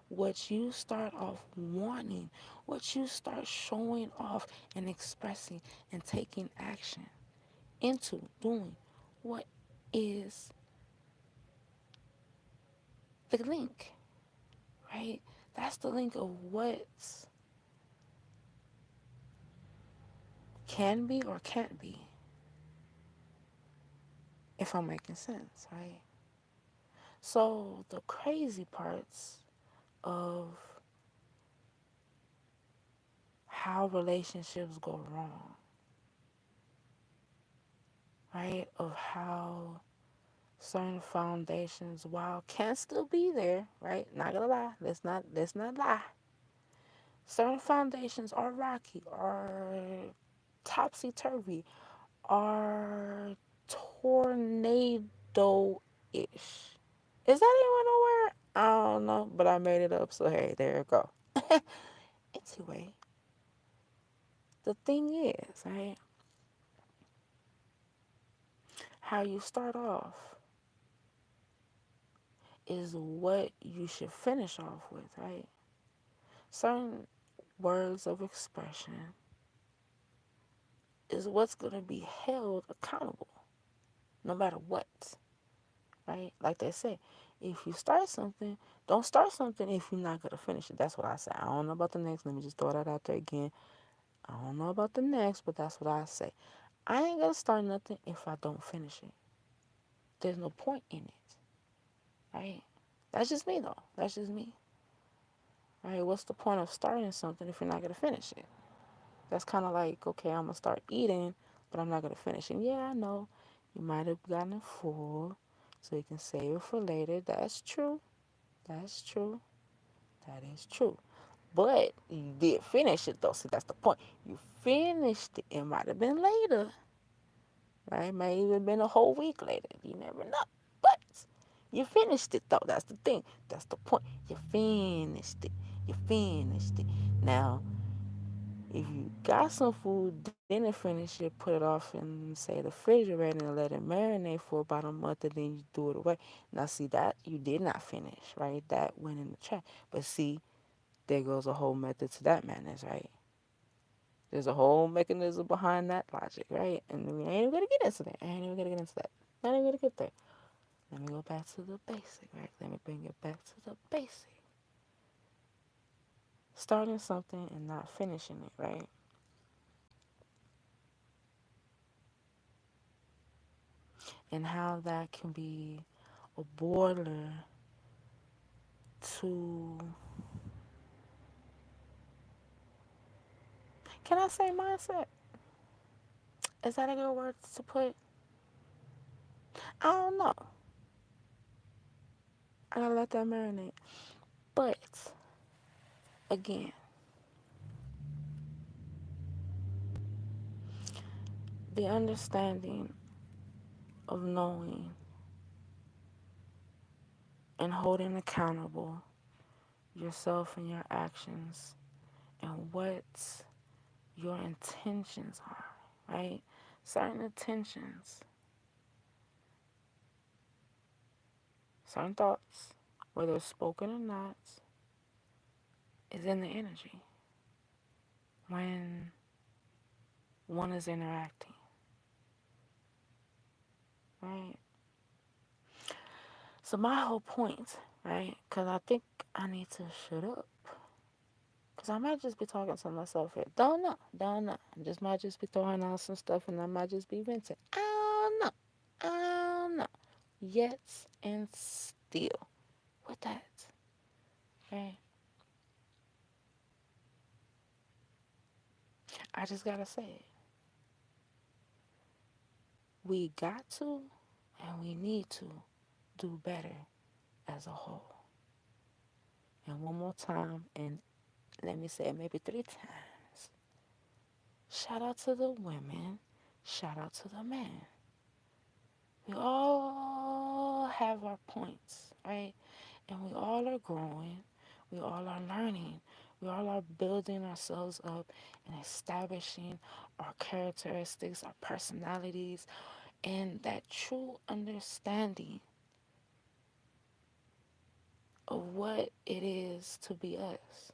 what you start off wanting, what you start showing off and expressing and taking action into doing, what is the link, right? That's the link of what can be or can't be, if I'm making sense, right? So the crazy parts of how relationships go wrong, right? Of how certain foundations, while can still be there, right? Not gonna lie, let's not lie. Certain foundations are rocky, are topsy turvy, are tornado ish. Is that even a word? I don't know, but I made it up, so hey, there you go. Anyway, the thing is, right? How you start off is what you should finish off with, right? Certain words of expression is what's going to be held accountable no matter what, right? Like they say, if you start something, don't start something if you're not going to finish it. That's what I say. I don't know about the next. Let me just throw that out there again. I don't know about the next, but that's what I say. I ain't going to start nothing if I don't finish it. There's no point in it, right? That's just me, though. That's just me. Right? What's the point of starting something if you're not going to finish it? That's kind of like, okay, I'm going to start eating, but I'm not going to finish it. Yeah, I know. You might have gotten it full, so you can save it for later. That's true. That's true. That is true. But you did finish it, though. See, that's the point. You finished it. It might have been later, right? It may even been a whole week later. You never know. But You finished it though. That's the thing. That's the point. You finished it. You finished it. Now, if you got some food, didn't finish it, put it off in, say, the refrigerator and let it marinate for about a month, and then you threw it away. Now, see that you did not finish, right? That went in the trash. But see, there goes a whole method to that madness, right? There's a whole mechanism behind that logic, right? And we ain't even gonna get into that. I ain't even gonna get into that. Not even gonna get there. Let me go back to the basic, right? Let me bring it back to the basic. Starting something and not finishing it, right? And how that can be a border to, can I say mindset? Is that a good word to put? I don't know. I gotta let that marinate. But again, the understanding of knowing and holding accountable yourself and your actions and what your intentions are, right? Certain intentions, certain thoughts, whether it's spoken or not, is in the energy when one is interacting, right? So my whole point, right? Because I think I need to shut up. Because I might just be talking to myself here. Don't know. Don't know. I just might just be throwing out some stuff and I might just be venting. I don't know. I don't know. Yet and still with that, right? I just gotta say it. We got to and we need to do better as a whole. And one more time, and let me say it maybe 3 times. Shout out to the women. Shout out to the men. We all have our points, right? And we all are growing. We all are learning. We all are building ourselves up and establishing our characteristics, our personalities, and that true understanding of what it is to be us,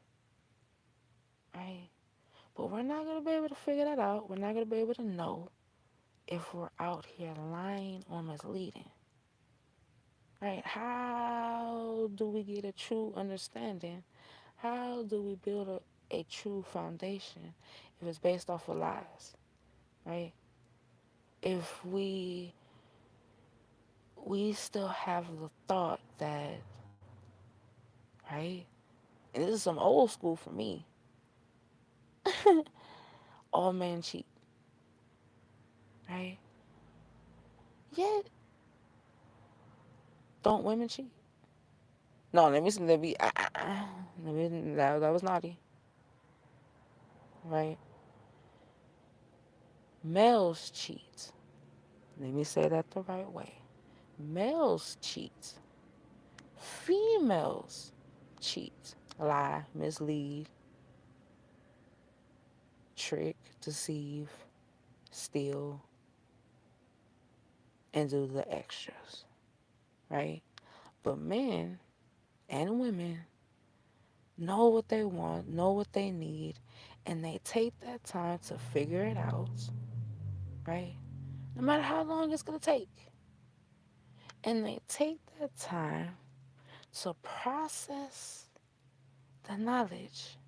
right? But we're not going to be able to figure that out. We're not going to be able to know if we're out here lying or misleading, right? How do we get a true understanding? How do we build a true foundation if it's based off of lies, right? If we still have the thought that, right? And this is some old school for me. All men cheat, right? Yet, don't women cheat? No, let me that was naughty, right? Males cheat. Let me say that the right way. Males cheat. Females cheat. Lie, mislead, trick, deceive, steal, and do the extras, right? But men and women know what they want, know what they need, and they take that time to figure it out, right? No matter how long it's going to take. And they take that time to process the knowledge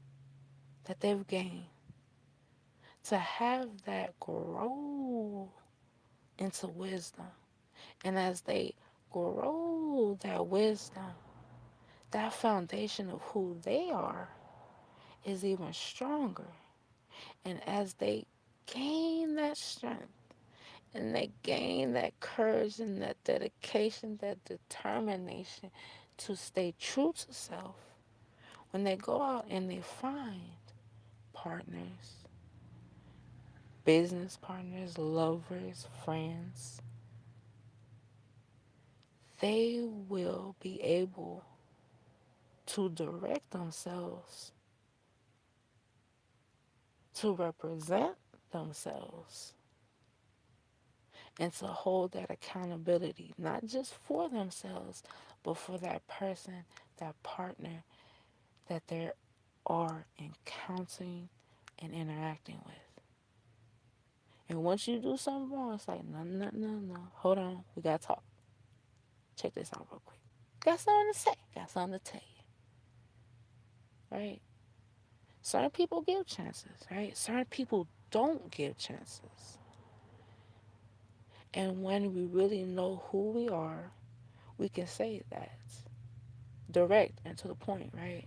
that they've gained, to have that grow into wisdom. And as they grow that wisdom, that foundation of who they are is even stronger. And as they gain that strength and they gain that courage and that dedication, that determination to stay true to self, when they go out and they find partners, business partners, lovers, friends, they will be able to direct themselves to represent themselves and to hold that accountability, not just for themselves, but for that person, that partner that they are encountering and interacting with. And once you do something wrong, it's like, no, no, no, no. Hold on. We got to talk. Check this out real quick. Got something to say. Got something to tell you. Right? Certain people give chances. Right? Certain people don't give chances. And when we really know who we are, we can say that direct and to the point, right?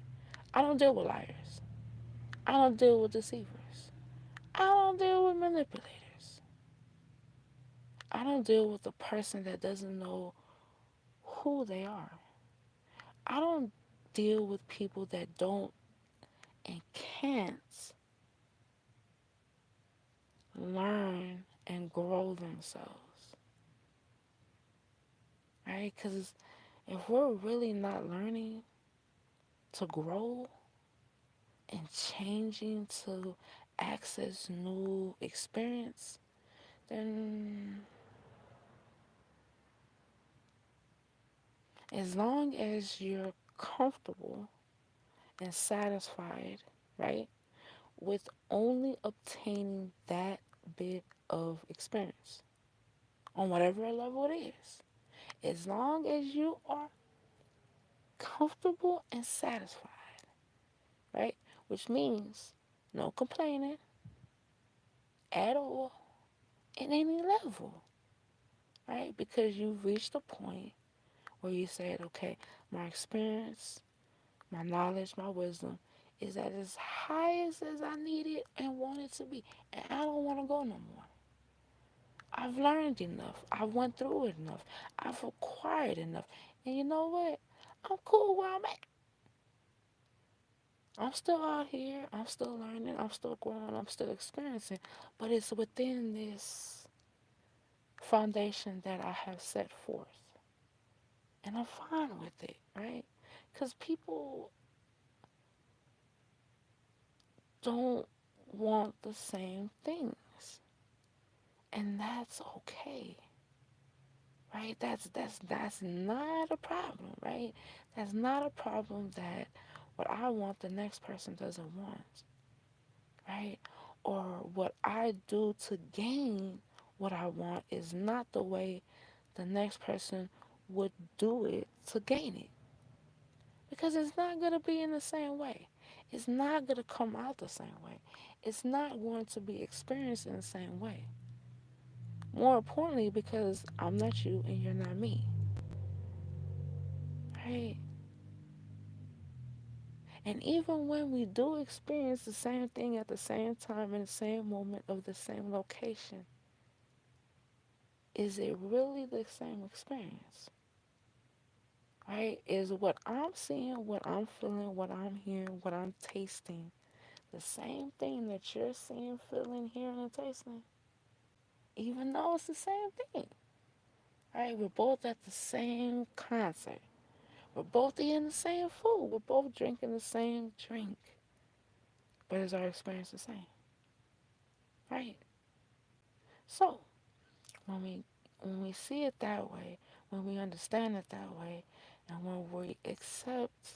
I don't deal with liars. I don't deal with deceivers. I don't deal with manipulators. I don't deal with the person that doesn't know who they are. I don't deal with people that don't and can't learn and grow themselves, right? Because if we're really not learning to grow and changing to access new experience, then as long as you're comfortable and satisfied, right, with only obtaining that bit of experience on whatever level it is, as long as you are comfortable and satisfied, right, which means no complaining at all in any level, right, because you've reached a point where you said, okay, my experience, my knowledge, my wisdom is at as highest as I need it and want it to be. And I don't want to go no more. I've learned enough. I went through it enough. I've acquired enough. And you know what? I'm cool where I'm at. I'm still out here. I'm still learning. I'm still growing. I'm still experiencing. But it's within this foundation that I have set forth. And I'm fine with it, right? Because people don't want the same things. And that's okay. Right? That's not a problem, right? That's not a problem that what I want the next person doesn't want, right? Or what I do to gain what I want is not the way the next person would do it to gain it. Because it's not going to be in the same way. It's not going to come out the same way. It's not going to be experienced in the same way. More importantly, because I'm not you and you're not me, right? And even when we do experience the same thing at the same time in the same moment of the same location, is it really the same experience? Right? Is what I'm seeing, what I'm feeling, what I'm hearing, what I'm tasting the same thing that you're seeing, feeling, hearing, and tasting? Even though it's the same thing. Right? We're both at the same concert. We're both eating the same food. We're both drinking the same drink. But is our experience the same? Right? So, when we see it that way, when we understand it that way, and when we accept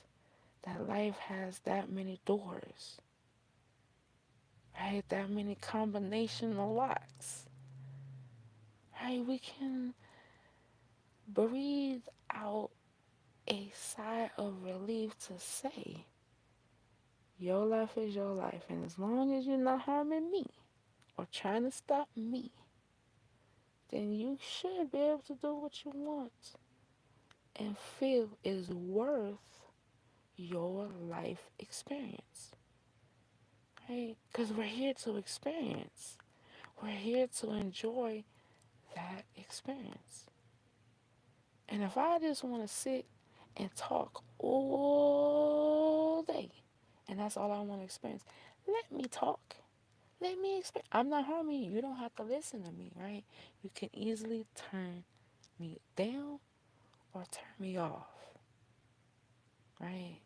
that life has that many doors, right, that many combination of locks, right, we can breathe out a sigh of relief to say, your life is your life, and as long as you're not harming me or trying to stop me, then you should be able to do what you want and feel is worth your life experience, right? Because we're here to experience. We're here to enjoy that experience. And if I just want to sit and talk all day, and that's all I want to experience, let me talk. Let me experience. I'm not harming you. You don't have to listen to me, right? You can easily turn me down or turn me off, right?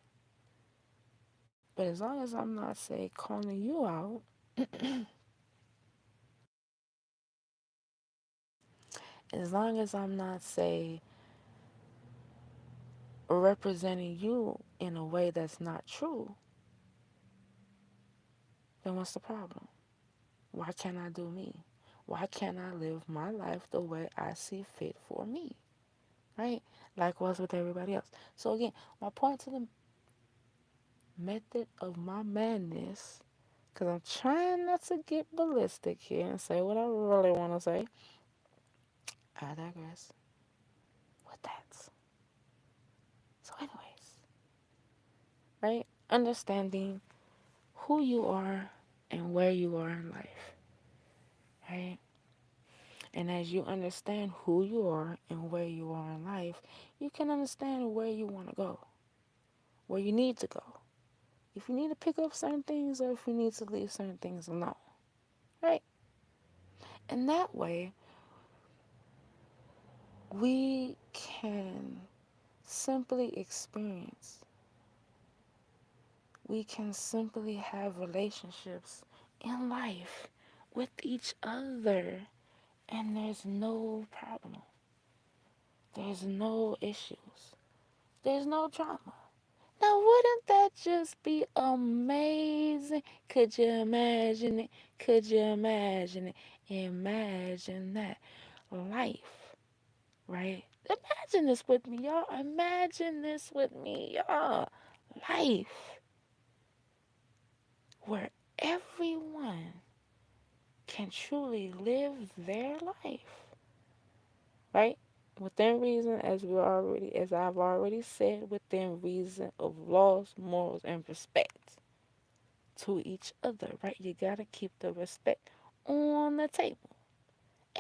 But as long as I'm not, say, calling you out, as long as I'm not, say, representing you in a way that's not true, then what's the problem? Why can't I do me? Why can't I live my life the way I see fit for me? Right? Likewise with everybody else. So again, my point to the method of my madness, because I'm trying not to get ballistic here and say what I really want to say. I digress with that. So, anyways, right? Understanding who you are and where you are in life, right? And as you understand who you are and where you are in life, you can understand where you want to go, where you need to go. If you need to pick up certain things or if you need to leave certain things alone, right? And that way, we can simply experience, we can simply have relationships in life with each other, and there's no problem. There's no issues. There's no drama. Now, wouldn't that just be amazing? Could you imagine it? Could you imagine it? Imagine that life, right? Imagine this with me, y'all. Imagine this with me, y'all. Life where everyone can truly live their life, right? Within reason, as I've already said, within reason of laws, morals, and respect to each other, right? You gotta keep the respect on the table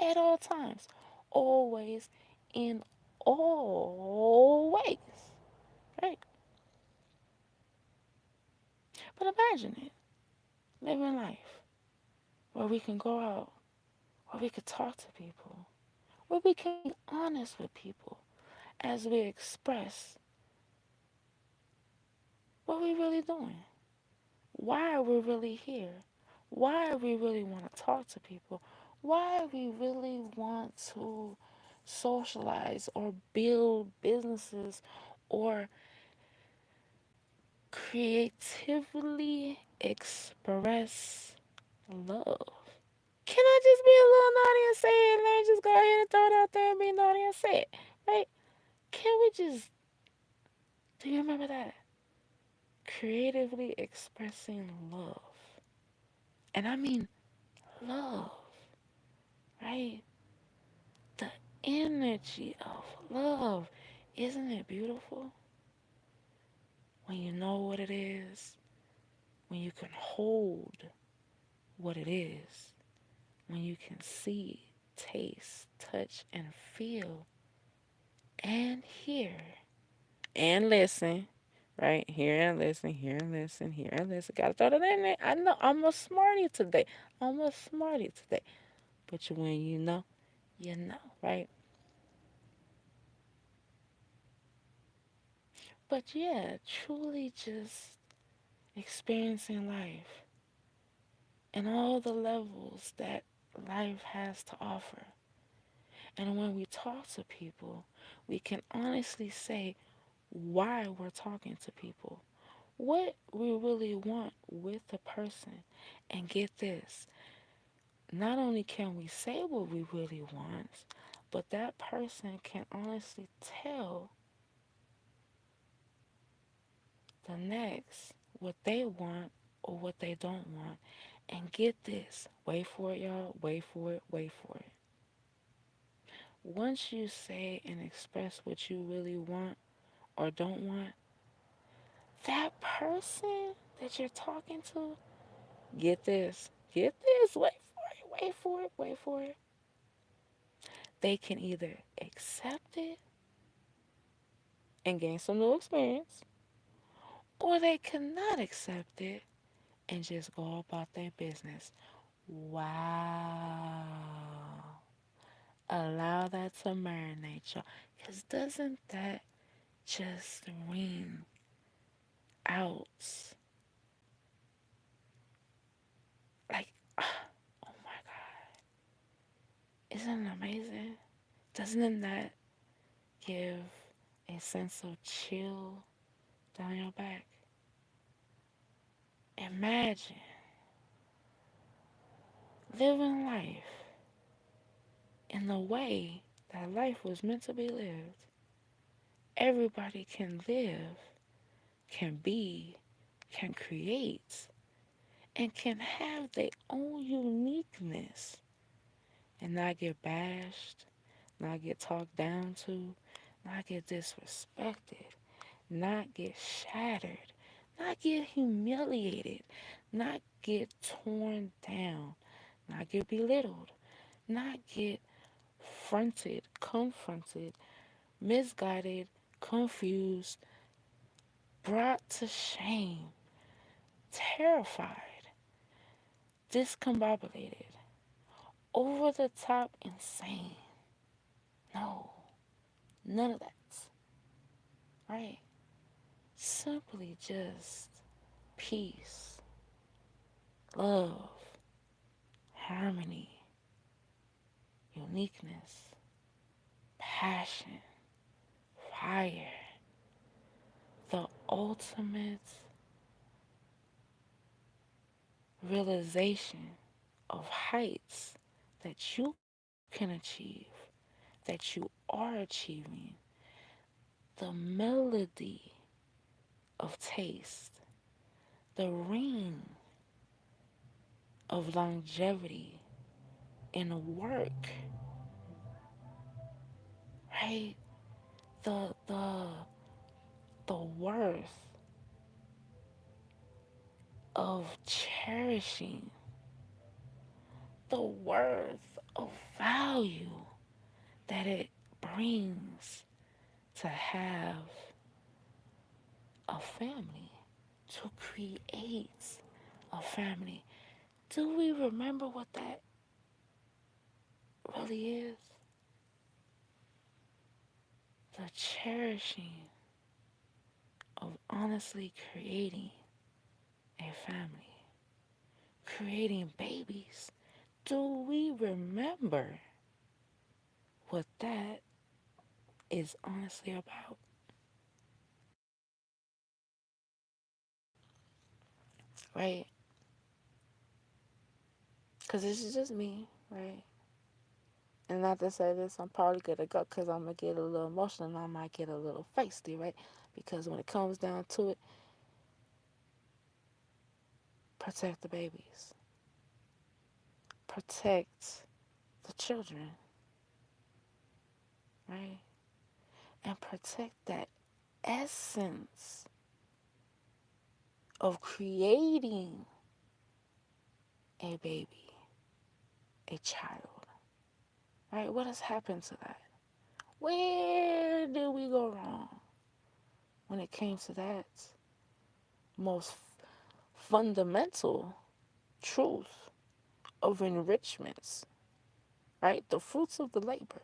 at all times, always, in all ways, right? But imagine it, living life where we can go out, where we could talk to people, where we can be honest with people as we express what we really doing, why we really here, why we really want to talk to people, why we really want to socialize or build businesses or creatively express love. Can I just be a little naughty and say it? Let me just go ahead and throw it out there and be naughty and say it, right? Can we just, do you remember that? Creatively expressing love. And I mean love, right? The energy of love. Isn't it beautiful? When you know what it is, when you can hold what it is, when you can see, taste, touch, and feel, and hear, and listen, right? Hear and listen, hear and listen, hear and listen. Gotta throw that in there. I know I'm a smarty today. I'm a smarty today. But when you know, right? But yeah, truly just experiencing life and all the levels that life has to offer. And when we talk to people, we can honestly say why we're talking to people, what we really want with a person. And get this, not only can we say what we really want, but that person can honestly tell the next what they want or what they don't want. And get this, wait for it, y'all, wait for it, wait for it. Once you say and express what you really want or don't want, that person that you're talking to, get this, wait for it, wait for it, wait for it. They can either accept it and gain some new experience, or they cannot accept it and just go about their business. Wow. Allow that to marinate, y'all. Because doesn't that just ring out like, oh my God, isn't it amazing? Doesn't that give a sense of chill down your back? Imagine living life in the way that life was meant to be lived. Everybody can live, can be, can create, and can have their own uniqueness and not get bashed, not get talked down to, not get disrespected, not get shattered, not get humiliated, not get torn down, not get belittled, not get fronted, confronted, misguided, confused, brought to shame, terrified, discombobulated, over the top insane. No, none of that, right? Simply just peace, love, harmony, uniqueness, passion, fire, the ultimate realization of heights that you can achieve, that you are achieving, the melody of taste, the ring of longevity in work, right? The the the worth of cherishing, the worth of value that it brings to have a family, to create a family. Do we remember what that really is? The cherishing of honestly creating a family, creating babies. Do we remember what that is honestly about? Right? Because this is just me, right? And not to say this, I'm probably gonna go because I'm gonna get a little emotional and I might get a little feisty, right? Because when it comes down to it, protect the babies, protect the children, right? And protect that essence of creating a baby, a child, right? What has happened to that? Where did we go wrong when it came to that most fundamental truth of enrichments, right? The fruits of the labor,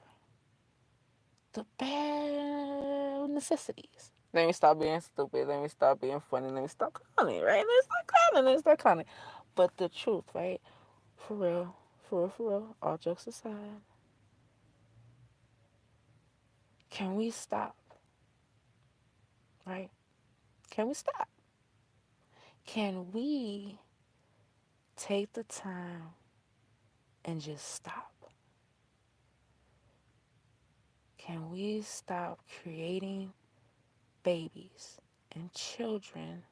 the bare necessities. Let me stop being stupid. Let me stop being funny. Let me stop clowning, right? Let's stop clowning. Let's stop clowning. But the truth, right? For real, for real, for real. All jokes aside, can we stop, right? Can we stop? Can we take the time and just stop? Can we stop creating babies and children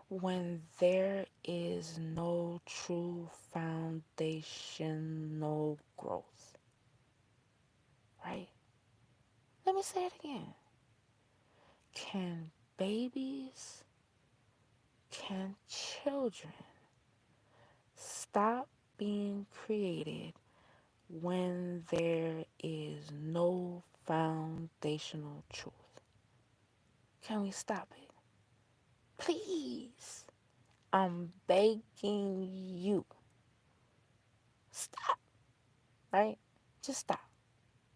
when there is no true foundational growth, right? Let me say it again. Can babies, can children stop being created when there is no foundational truth? Can we stop it? Please. I'm begging you, stop, right? Just stop.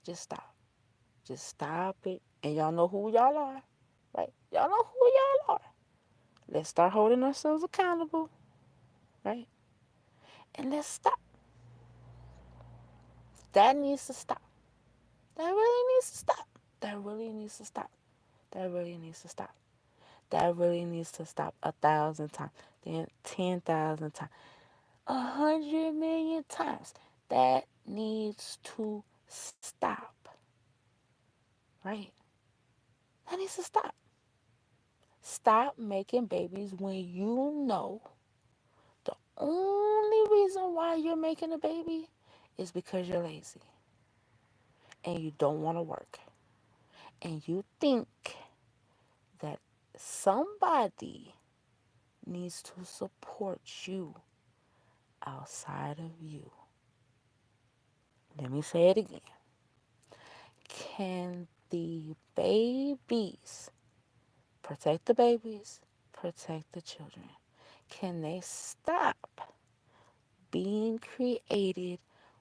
Just stop. Just stop it. And y'all know who y'all are, right? Y'all know who y'all are. Let's start holding ourselves accountable, right? And let's stop. That needs to stop. That really needs to stop. That really needs to stop. That really needs to stop. That really needs to stop 1,000 times, then 10,000 times, 100 million times. That needs to stop, right? That needs to stop. Stop making babies when you know the only reason why you're making a baby is because you're lazy and you don't want to work. And you think that somebody needs to support you outside of you. Let me say it again. Can the babies protect the babies, protect the children? Can they stop being created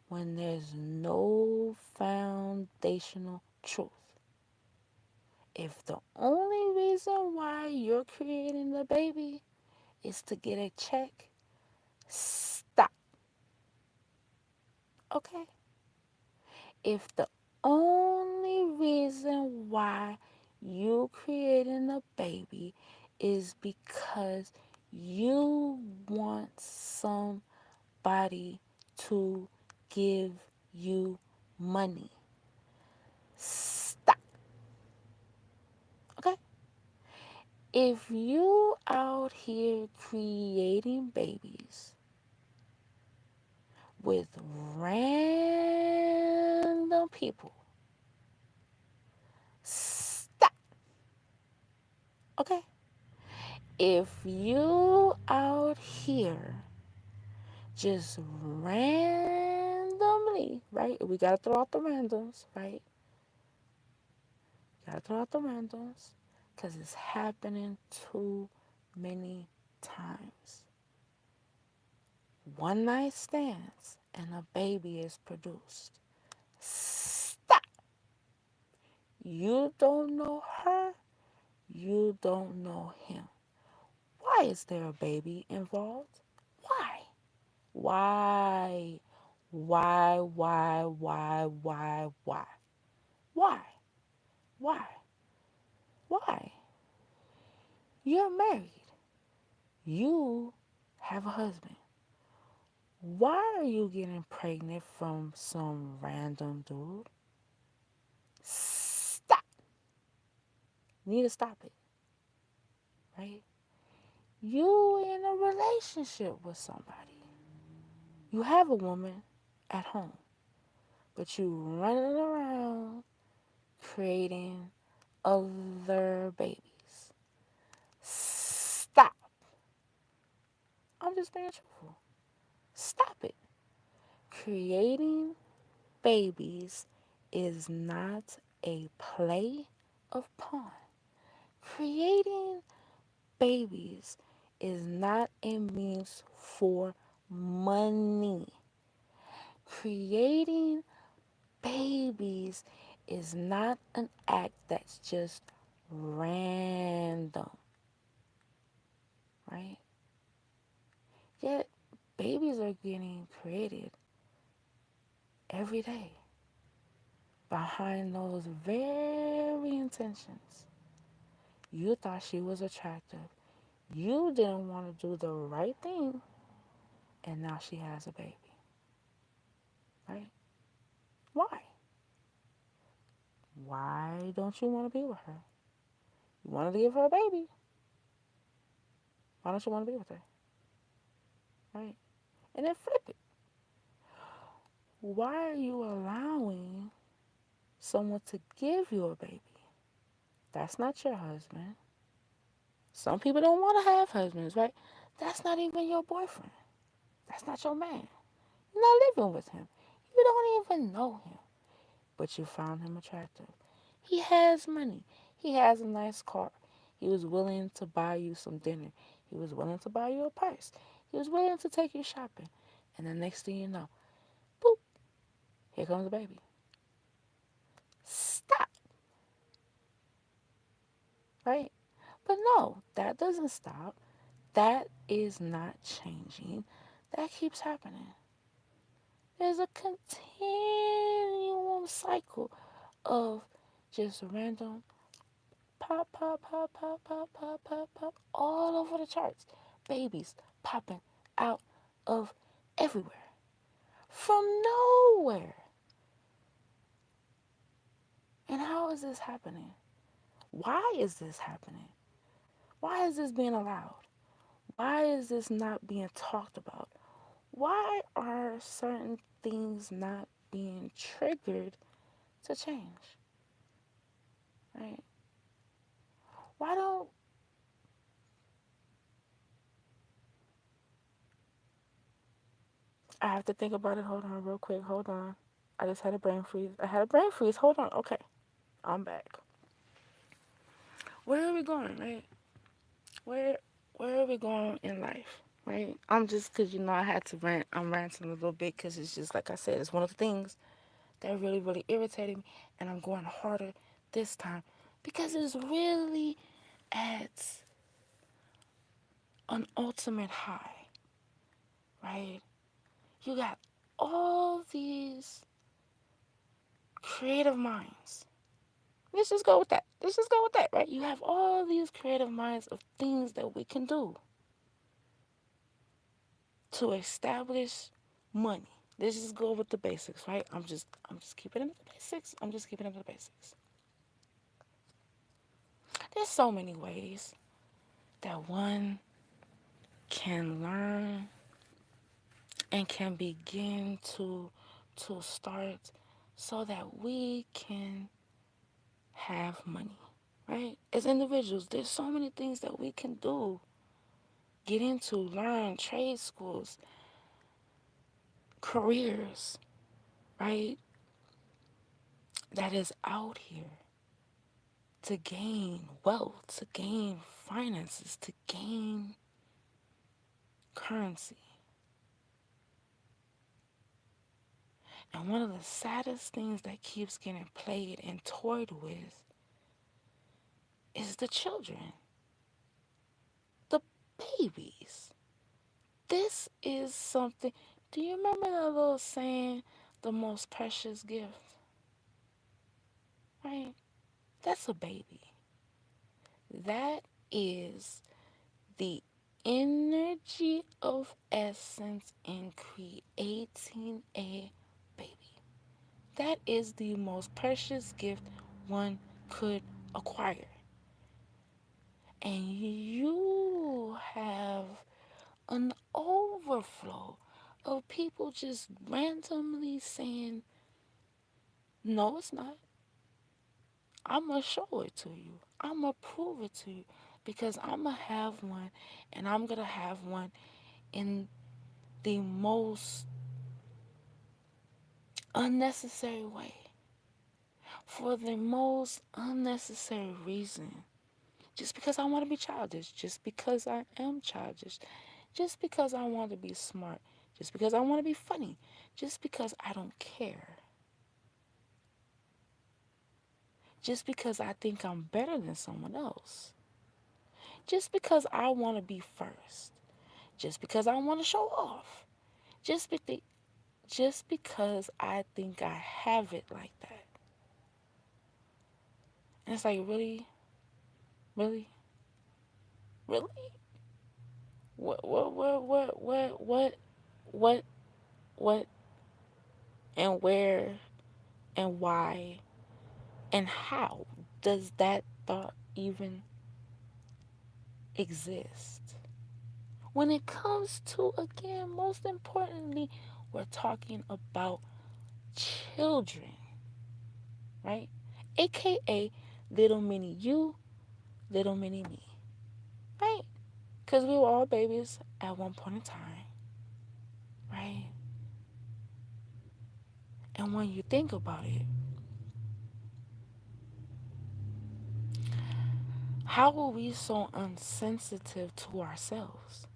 when there's no foundational truth? If the only reason why you're creating the baby is to get a check, stop. Okay? If the only reason why you creating a baby is because you want somebody to give you money, stop. Okay? If you out here creating babies with random people, stop. Okay? If you out here just randomly, right? We gotta throw out the randoms, right? Gotta throw out the randoms because it's happening too many times. One night stands and a baby is produced. Stop. You don't know her. You don't know him. Why is there a baby involved? Why? Why? Why? Why? Why? Why? You're married. You have a husband. Why are you getting pregnant from some random dude? Stop. You need to stop it, right? You in a relationship with somebody. You have a woman at home, but you running around creating other babies. Stop. I'm just being truthful. Stop it. Creating babies is not a play of pawn. Creating babies is not a means for money. Creating babies is not an act that's just random, right? Yet babies are getting created every day behind those very intentions. You thought she was attractive. You didn't want to do the right thing, and now she has a baby, right? Why? Why don't you want to be with her? You wanted to give her a baby. Why don't you want to be with her? Right? And then flip it. Why are you allowing someone to give you a baby? That's not your husband. Some people don't want to have husbands, right? That's not even your boyfriend. That's not your man. You're not living with him. You don't even know him. But you found him attractive. He has money. He has a nice car. He was willing to buy you some dinner. He was willing to buy you a purse. He was willing to take you shopping. And the next thing you know, boop, here comes the baby. Stop, right? But no, that doesn't stop. That is not changing. That keeps happening. There's a continuum cycle of just random pop, pop, pop, pop, pop, pop, pop, pop, all over the charts. Babies popping out of everywhere from nowhere. And how is this happening? Why is this happening? Why is this being allowed? Why is this not being talked about? Why are certain things not being triggered to change? Right? Why don't I have to think about it? Hold on, real quick. Hold on. I just had a brain freeze. I had a brain freeze. Hold on. Okay, I'm back. Where are we going, right? Where Where are we going in life, right? I'm just because I had to rant. I'm ranting a little bit because it's just like I said. It's one of the things that really, really irritated me, and I'm going harder this time because it's really at an ultimate high, right? You got all these creative minds. Let's just go with that. Let's just go with that, right? You have all these creative minds of things that we can do to establish money. Let's just go with the basics, right? I'm just keeping it in the basics. I'm just keeping it in the basics. There's so many ways that one can learn and can begin to start so that we can have money, right? As individuals, there's so many things that we can do, get into, learn, trade schools, careers, right? That is out here to gain wealth, to gain finances, to gain currency. And one of the saddest things that keeps getting played and toyed with is the children, the babies. This is something. Do you remember that little saying, the most precious gift? Right? That's a baby. That is the energy of essence in creating a baby. That is the most precious gift one could acquire. And you have an overflow of people just randomly saying, no, it's not. I'm going to show it to you. I'm going to prove it to you because I'm going to have one, and I'm going to have one in the most unnecessary way, for the most unnecessary reason. Just because I want to be childish, just because I am childish, just because I want to be smart, just because I want to be funny, just because I don't care, just because I think I'm better than someone else, just because I want to be first, just because I want to show off, just be- just because I think I have it like that. And it's like, really, really, really, what, what, and where, and why, and how does that thought even exist? When it comes to, again, most importantly, we're talking about children, right? AKA little mini you, little mini me, right? Because we were all babies at one point in time, right? And when you think about it, How are we so insensitive to ourselves?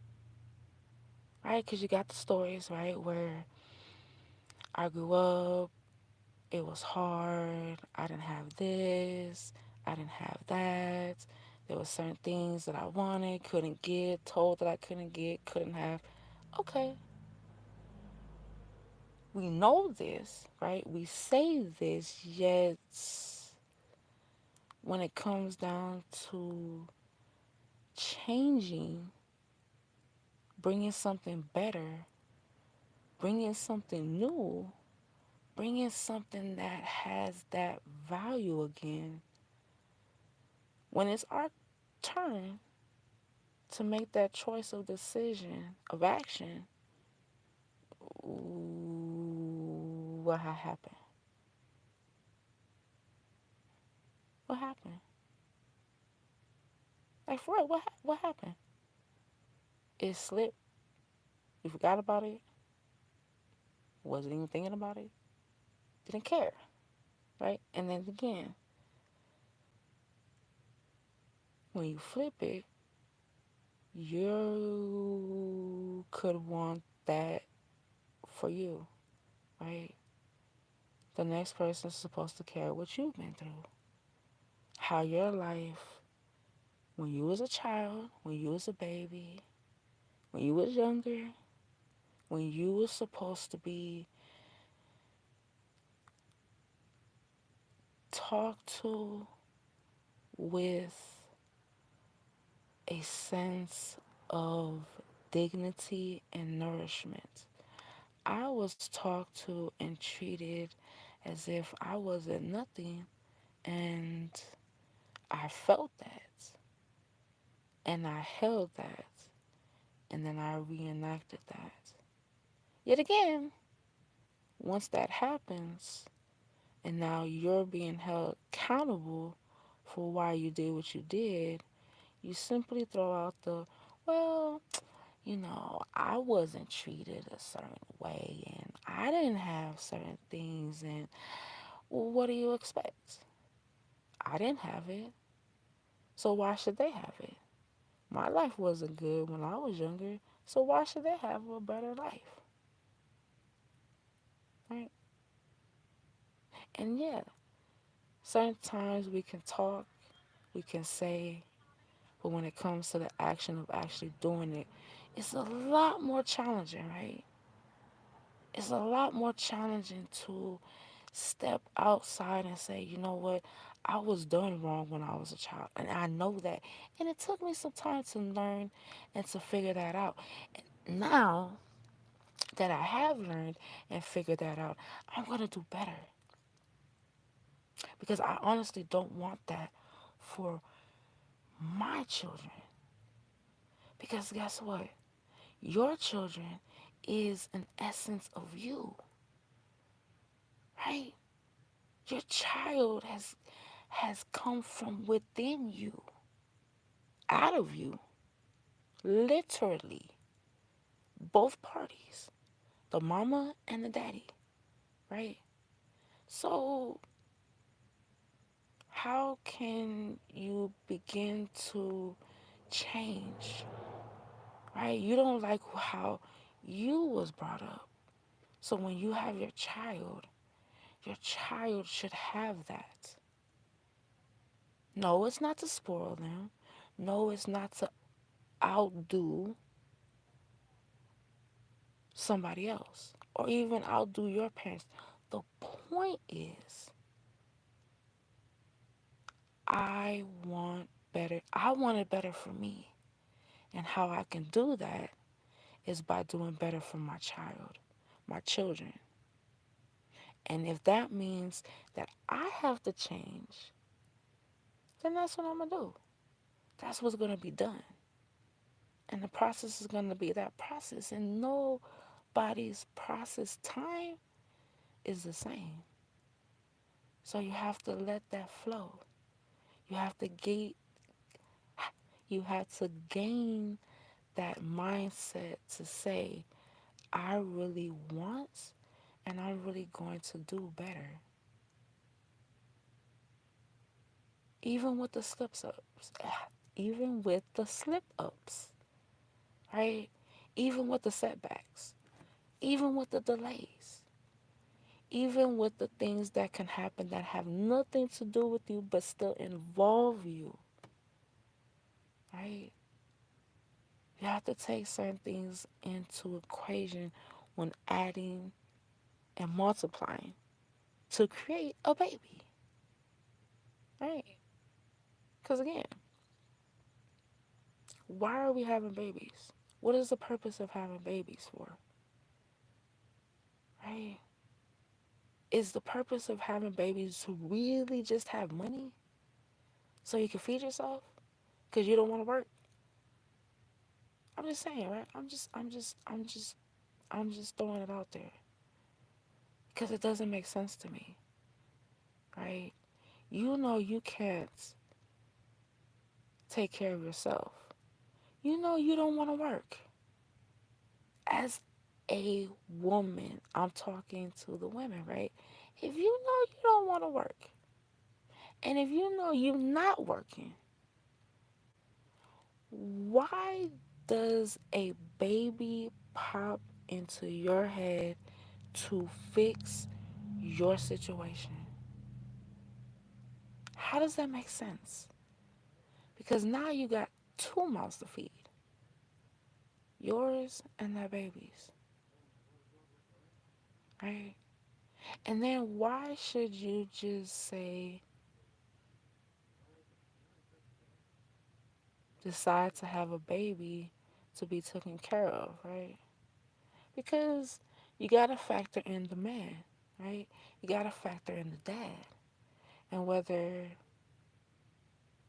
Right? Because you got the stories, right, where I grew up, it was hard, I didn't have this, I didn't have that. There were certain things that I wanted, couldn't get, told that I couldn't get, couldn't have. Okay, we know this, right? We say this, yet when it comes down to changing, bringing something better, bringing something new, bringing something that has that value again, when it's our turn to make that choice of decision, of action, what happened? What happened? Like, for real, what happened? It slipped. You forgot about it. Wasn't even thinking about it. Didn't care, right? And then again, when you flip it, you could want that for you, right? The next person is supposed to care what you've been through, how your life, when you was a child, when you was a baby, when you was younger, when you was supposed to be talked to with a sense of dignity and nourishment. I was talked to and treated as if I wasn't nothing, and I felt that, and I held that, and then I reenacted that. Yet again, once that happens, and now you're being held accountable for why you did what you did, you simply throw out the, well, I wasn't treated a certain way and I didn't have certain things, and well, what do you expect? I didn't have it, so why should they have it? My life wasn't good when I was younger, so why should they have a better life? Right? And yeah, certain times we can talk, we can say, but when it comes to the action of actually doing it, it's a lot more challenging, right? It's a lot more challenging to step outside and say, you know what, I was done wrong when I was a child. And I know that. And it took me some time to learn and to figure that out. And now that I have learned and figured that out, I'm going to do better. Because I honestly don't want that for my children. Because guess what? Your children is an essence of you, right? Your child has come from within you, out of you, literally, both parties, the mama and the daddy, right? So how can you begin to change, right? You don't like how you was brought up. So when you have your child should have that. No, it's not to spoil them. No, it's not to outdo somebody else or even outdo your parents. The point is, I want better. I want it better for me. And how I can do that is by doing better for my child, my children. And if that means that I have to change, then that's what I'm going to do. That's what's going to be done. And the process is going to be that process. And nobody's process time is the same. So you have to let that flow. You have to gate you have to gain that mindset to say, I really want and I'm really going to do better. even with the slips ups, even with the slip ups, right? Even with the setbacks, even with the delays, even with the things that can happen that have nothing to do with you but still involve you, right? You have to take certain things into equation when adding and multiplying to create a baby, right? Because again, why are we having babies? What is the purpose of having babies for, right? Is the purpose of having babies to really just have money so you can feed yourself because you don't want to work? I'm just saying, right? I'm just throwing it out there because it doesn't make sense to me, right? You know you can't take care of yourself. You know you don't want to work. As a woman, I'm talking to the women, right? If you know you don't want to work, and if you know you're not working, why does a baby pop into your head to fix your situation? How does that make sense? Because now you got two mouths to feed, yours and that baby's, right? And then why should you just say, decide to have a baby to be taken care of, right? Because you got to factor in the man, right? You got to factor in the dad and whether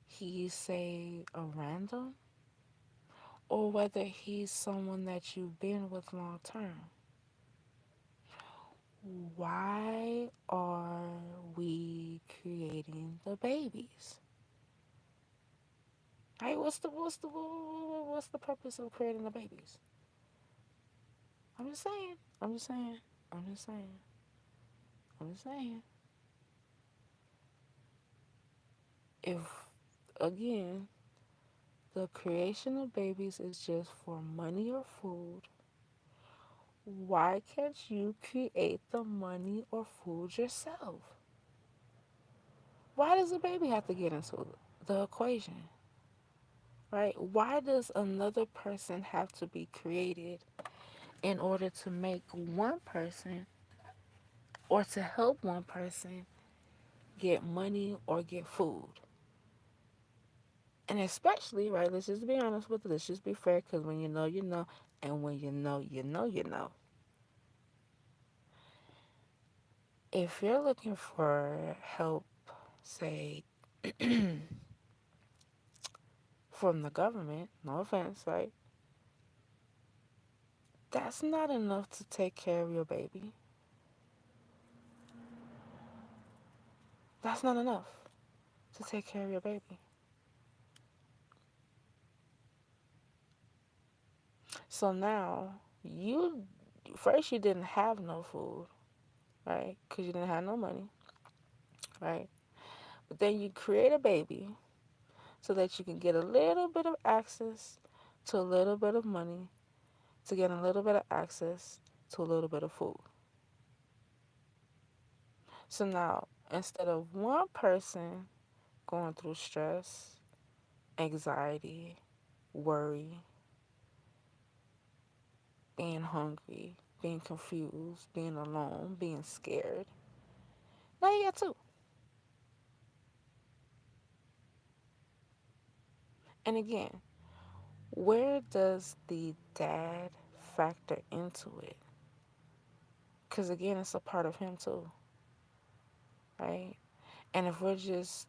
he's, say, a random or whether he's someone that you've been with long term. Why are we creating the babies? Right? What's the purpose of creating the babies? I'm just saying. I'm just saying. I'm just saying. I'm just saying. If again, the creation of babies is just for money or food, why can't you create the money or food yourself? Why does a baby have to get into the equation? Right? Why does another person have to be created in order to make one person or to help one person get money or get food? And especially, right, let's just be honest with it, let's just be fair, because when you know, you know, and when you know, you know, you know. If you're looking for help, say, from the government, no offense, right? That's not enough to take care of your baby. That's not enough to take care of your baby. So now, first you didn't have no food, right? Because you didn't have no money, right? But then you create a baby so that you can get a little bit of access to a little bit of money, to get a little bit of access to a little bit of food. So now, instead of one person going through stress, anxiety, worry, being hungry, being confused, being alone, being scared, now you got two. And again, where does the dad factor into it? Because again, it's a part of him too, right? And if we're just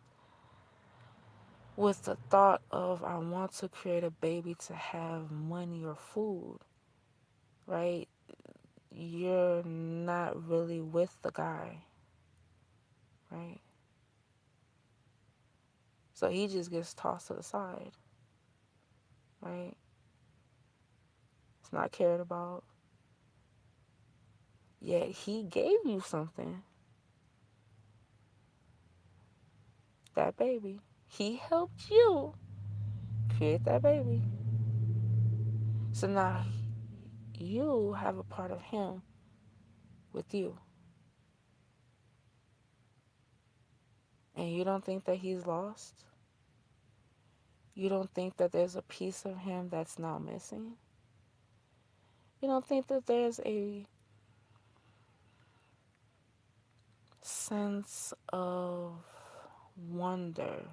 with the thought of, I want to create a baby to have money or food, right? You're not really with the guy, right? So he just gets tossed to the side, right? It's not cared about. Yet he gave you something, that baby. He helped you create that baby. So now you have a part of him with you. And you don't think that he's lost? You don't think that there's a piece of him that's now missing? You don't think that there's a sense of wonder,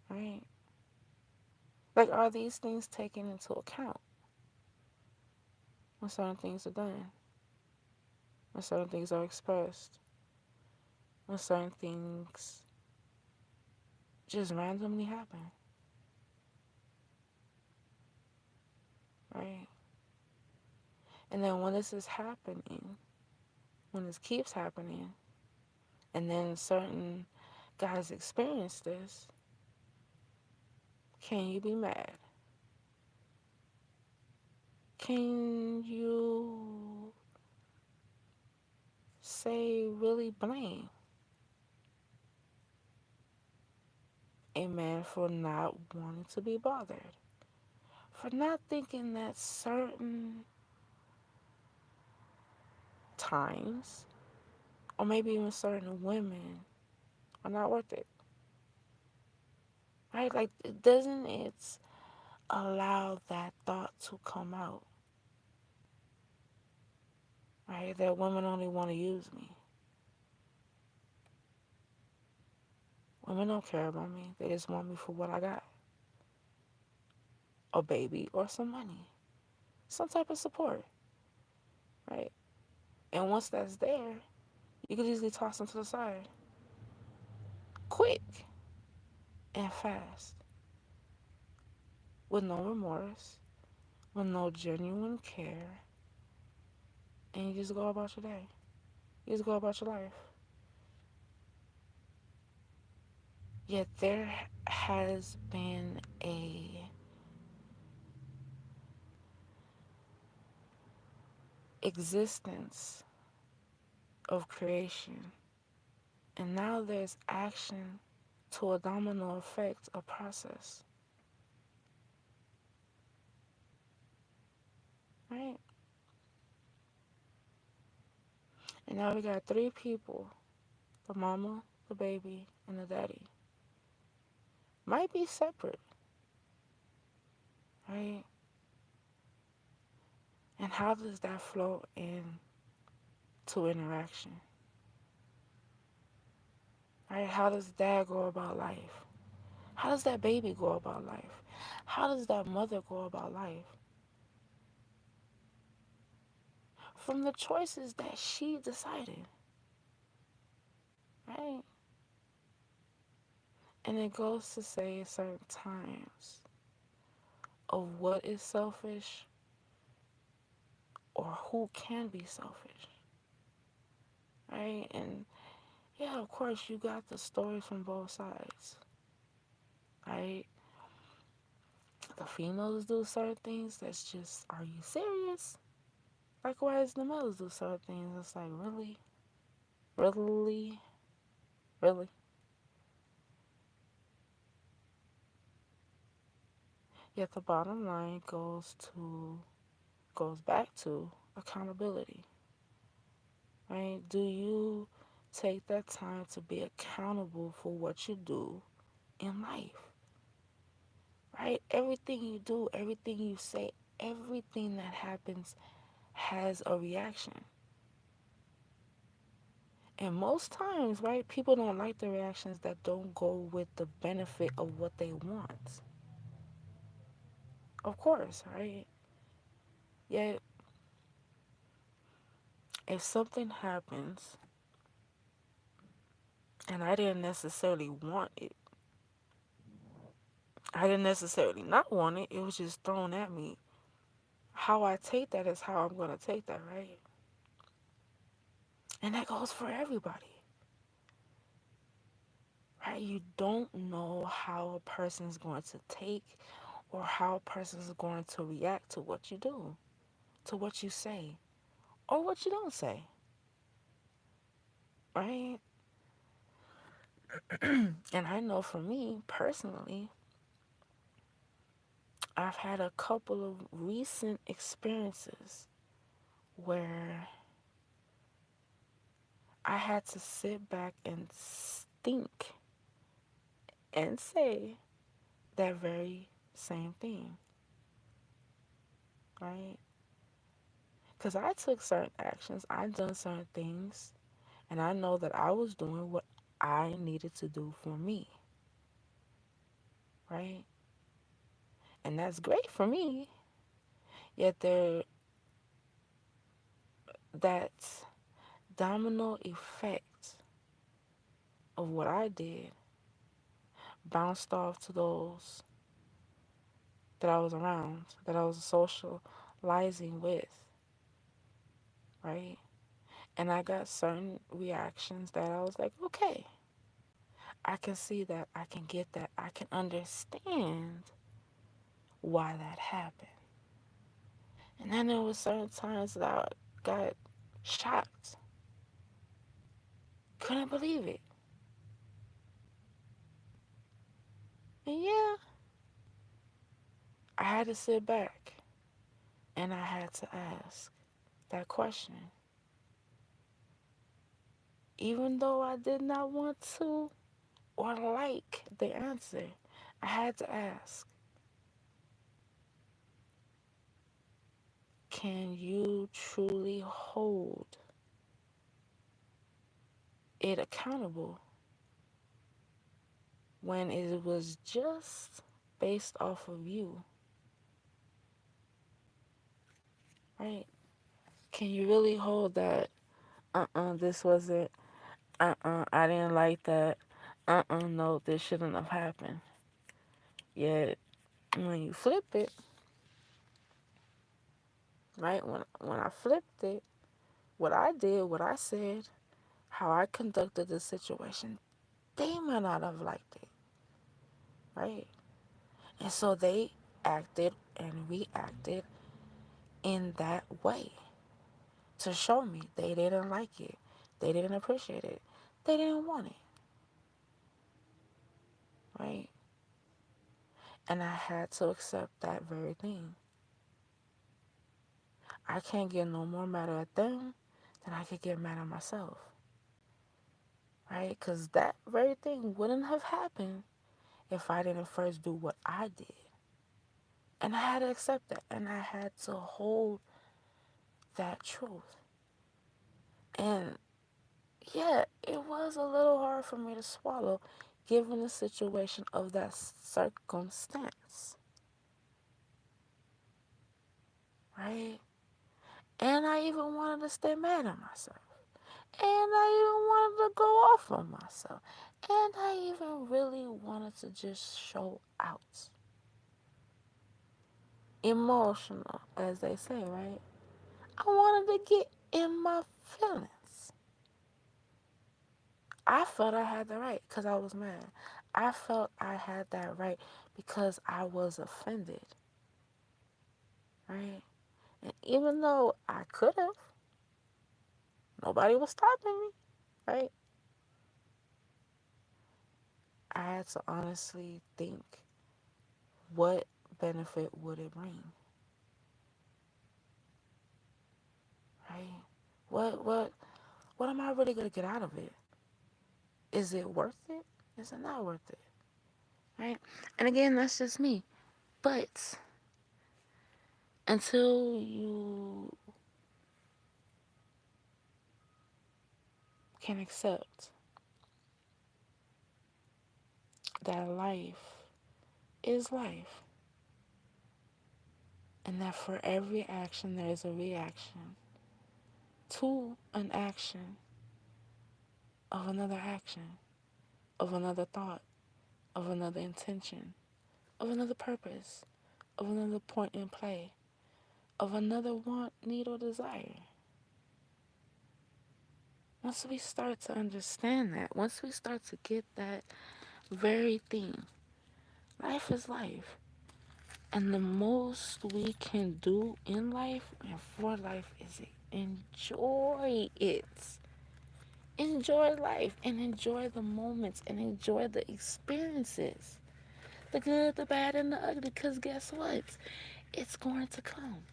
right? Like, are these things taken into account when certain things are done, when certain things are expressed, when certain things just randomly happen, right? And then when this is happening, when this keeps happening, and then certain guys experience this, can you be mad? Can you say really blame a man for not wanting to be bothered? For not thinking that certain times, or maybe even certain women, are not worth it, right? Like, doesn't it allow that thought to come out, right? That women only want to use me. Women don't care about me. They just want me for what I got. A baby or some money. Some type of support, right? And once that's there, you can easily toss them to the side. Quick and fast. With no remorse, with no genuine care. And you just go about your day. You just go about your life. Yet there has been a existence of creation. And now there's action to a domino effect, a process. Right? And now we got three people: the mama, the baby, and the daddy. Might be separate, right? And how does that flow into interaction? Right? How does dad go about life? How does that baby go about life? How does that mother go about life? From the choices that she decided, right? And it goes to say certain times of what is selfish or who can be selfish, right? And yeah, of course, you got the stories from both sides, right? The females do certain things that's just, are you serious? Likewise, the males do certain things. It's like, really? Really? Really? Yet the bottom line goes back to accountability, right? Do you take that time to be accountable for what you do in life, right? Everything you do, everything you say, everything that happens has a reaction. And most times, right, people don't like the reactions that don't go with the benefit of what they want. Of course, right? Yet, if something happens and I didn't necessarily want it, I didn't necessarily not want it, it was just thrown at me. How I take that is how I'm going to take that, right? And that goes for everybody, right? You don't know how a person's going to take or how a person's going to react to what you do, to what you say, or what you don't say. right? And I know for me personally, I've had a couple of recent experiences where I had to sit back and think and say that very same thing, right? Because I took certain actions, I done certain things, and I know that I was doing what I needed to do for me, right? And that's great for me. Yet there, that domino effect of what I did bounced off to those that I was around, that I was socializing with, right? And I got certain reactions that I was like, okay, I can see that, I can get that, I can understand why that happened. And then there was certain times that I got shocked, couldn't believe it. And yeah, I had to sit back and I had to ask that question. Even though I did not want to or like the answer, I had to ask, can you truly hold it accountable when it was just based off of you, right? Can you really hold that? This wasn't, I didn't like that. No, this shouldn't have happened. Yet, when you flip it, right? When I flipped it, what I did, what I said, how I conducted the situation, they might not have liked it, right? And so they acted and reacted in that way to show me they didn't like it, they didn't appreciate it, they didn't want it, right? And I had to accept that very thing. I can't get no more mad at them than I could get mad at myself, right? Because that very thing wouldn't have happened if I didn't first do what I did. And I had to accept that. And I had to hold that truth. And yeah, it was a little hard for me to swallow given the situation of that circumstance, right? And I even wanted to stay mad at myself. And I even wanted to go off on myself. And I even really wanted to just show out. Emotional, as they say, right? I wanted to get in my feelings. I felt I had the right because I was mad. I felt I had that right because I was offended, right? And even though I could have, nobody was stopping me, right? I had to honestly think, what benefit would it bring, right? What am I really gonna get out of it? Is it worth it? Is it not worth it? Right? And again, that's just me. But until you can accept that life is life, and that for every action there is a reaction to an action of another action, of another thought, of another intention, of another purpose, of another point in play, of another want, need, or desire. Once we start to understand that, once we start to get that very thing, life is life. And the most we can do in life and for life is enjoy it. Enjoy life and enjoy the moments and enjoy the experiences. The good, the bad, and the ugly. Because guess what? It's going to come.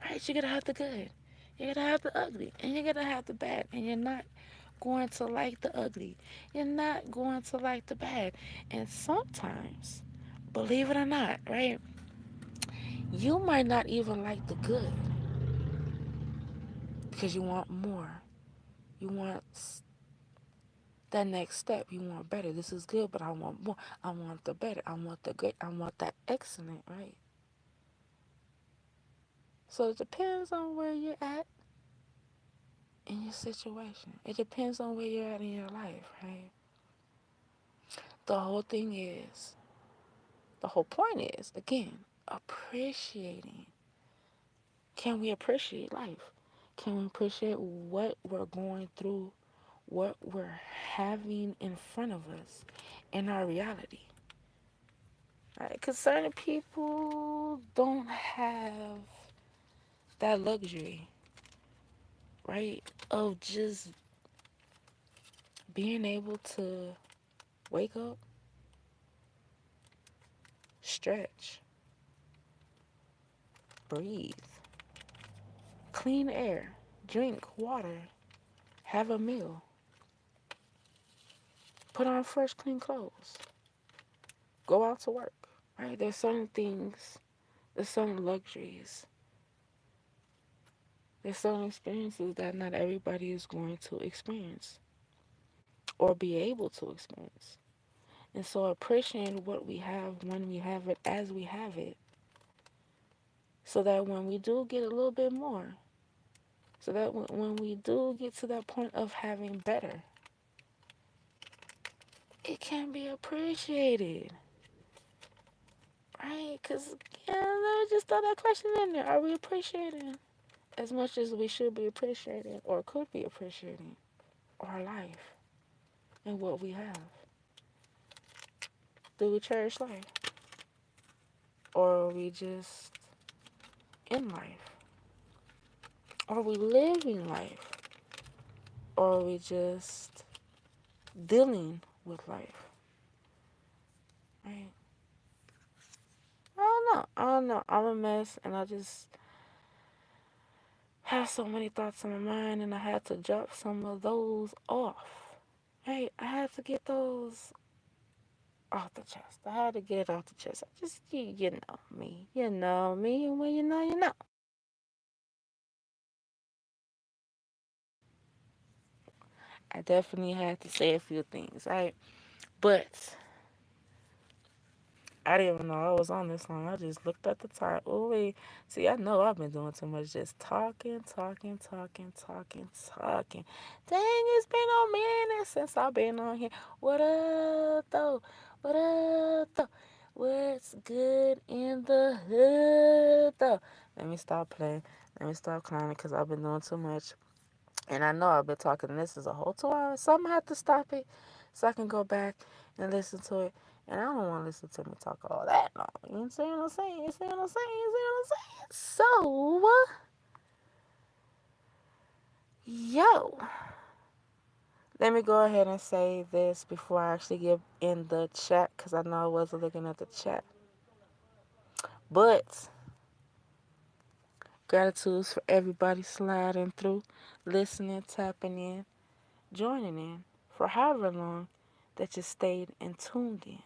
Right? You're going to have the good. You're going to have the ugly. And you're going to have the bad. And you're not going to like the ugly. You're not going to like the bad. And sometimes, believe it or not, right? You might not even like the good because you want more. You want that next step. You want better. This is good, but I want more. I want the better. I want the great. I want that excellent, right? So it depends on where you're at in your situation. It depends on where you're at in your life, right? The whole thing is, the whole point is, again, appreciating. Can we appreciate life? Can we appreciate what we're going through, what we're having in front of us in our reality? Right? Because certain people don't have that luxury, right? Of just being able to wake up, stretch, breathe, clean air, drink water, have a meal, put on fresh, clean clothes, go out to work, right? There's certain things, there's certain luxuries, there's certain experiences that not everybody is going to experience or be able to experience. And so appreciating what we have when we have it as we have it, so that when we do get a little bit more, so that when we do get to that point of having better, it can be appreciated, right? Because, yeah, let me just throw that question in there. Are we appreciating as much as we should be appreciating or could be appreciating our life and what we have? Do we cherish life? Or are we just in life? Are we living life? Or are we just dealing with life? Right? I don't know. I don't know. I'm a mess and I just have so many thoughts in my mind and I had to drop some of those off. Right? I had to get those off the chest. I had to get it off the chest. I just, you know me. You know me. And when you know, you know. I definitely had to say a few things, right? But I didn't even know I was on this long. I just looked at the time. Oh, wait. See, I know I've been doing too much just talking. Dang, it's been a minute since I've been on here. What up, though? What up, though? What's good in the hood, though? Let me stop playing. Let me stop clowning because I've been doing too much. And I know I've been talking. This is a whole 2 hours. So I'm going to have to stop it so I can go back and listen to it. And I don't want to listen to me talk all that long. You know what I'm saying? You see what I'm saying? You see what I'm saying? So, yo, let me go ahead and say this before I actually get in the chat because I know I wasn't looking at the chat. But gratitudes for everybody sliding through, listening, tapping in, joining in for however long that you stayed and tuned in.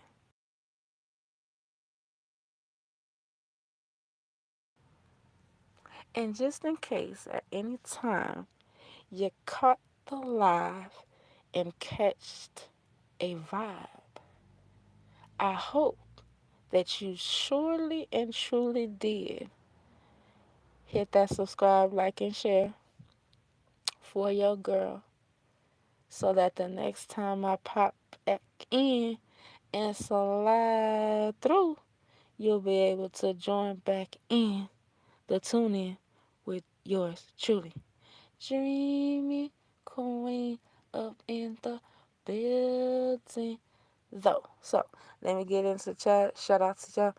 And just in case at any time you caught the live and catched a vibe, I hope that you surely and truly did hit that subscribe, like, and share for your girl so that the next time I pop back in and slide through, you'll be able to join back in the tune in with yours truly. Dreamy Queen up in the building though. So let me get into the chat. Shout out to y'all.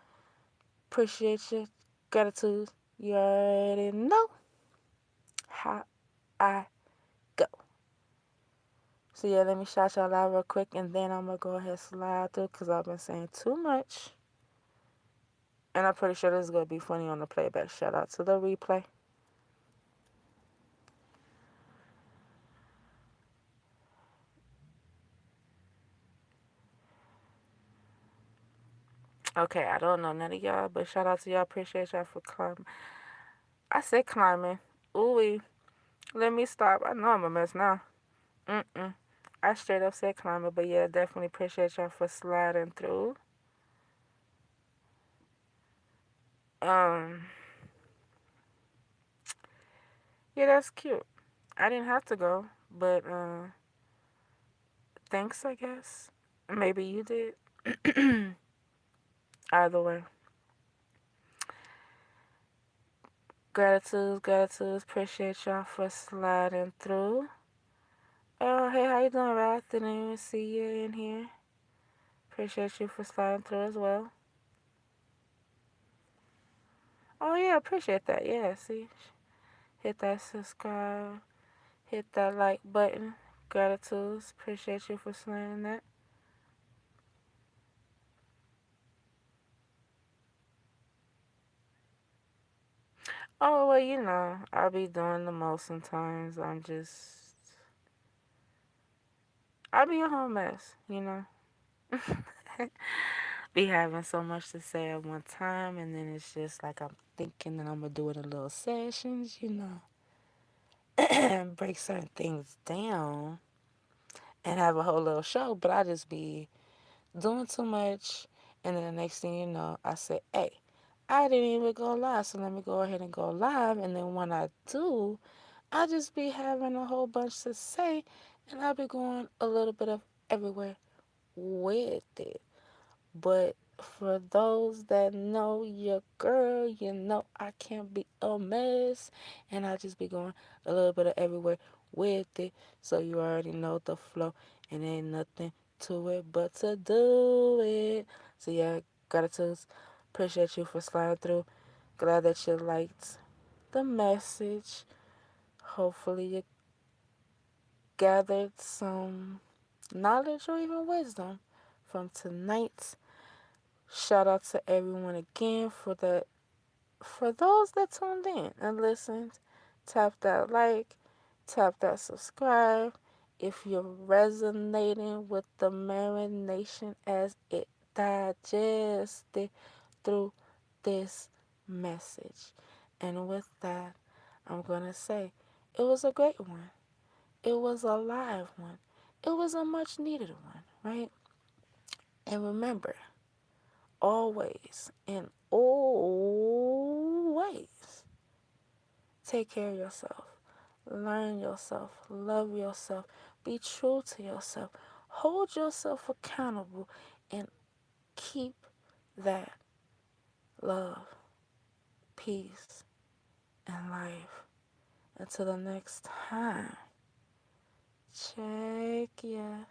Appreciate you. Gratitude. You already know how I go. So yeah, let me shout y'all out real quick, and then I'm gonna go ahead and slide through because I've been saying too much. And I'm pretty sure this is gonna be funny on the playback. Shout out to the replay. Okay, I don't know none of y'all, but shout out to y'all. Appreciate y'all for climbing. I said climbing. Ooh, let me stop. I know I'm a mess now. Mm-mm. I straight up said climbing, but yeah, definitely appreciate y'all for sliding through. Um, yeah, that's cute. I didn't have to go, but thanks, I guess. Maybe you did. Either way. Gratitude, gratitude. Appreciate y'all for sliding through. Oh, hey, how you doing, Ralph? Didn't even see you in here. Appreciate you for sliding through as well. Oh, yeah, appreciate that. Yeah, see? Hit that subscribe. Hit that like button. Gratitude. Appreciate you for sliding that. Oh, well, you know, I be doing the most sometimes. I be a whole mess, you know? Be having so much to say at one time, and then it's just like I'm thinking that I'm gonna do it in little sessions, you know, and break certain things down and have a whole little show. But I just be doing too much, and then the next thing you know, I say, "Hey, I didn't even go live, so let me go ahead and go live." And then when I do, I just be having a whole bunch to say, and I'll be going a little bit of everywhere with it. But for those that know your girl, you know I can't be a mess. And I just be going a little bit of everywhere with it. So you already know the flow. And ain't nothing to it but to do it. So yeah, gratitude. Appreciate you for sliding through. Glad that you liked the message. Hopefully you gathered some knowledge or even wisdom from tonight's. Shout out to everyone again for those that tuned in and listened. Tap that like, tap that subscribe. If you're resonating with the marination as it digested through this message. And with that, I'm gonna say it was a great one. It was a live one. It was a much needed one, right? And remember, always and always take care of yourself. Learn yourself. Love yourself. Be true to yourself. Hold yourself accountable and keep that love, peace, and life. Until the next time, check ya.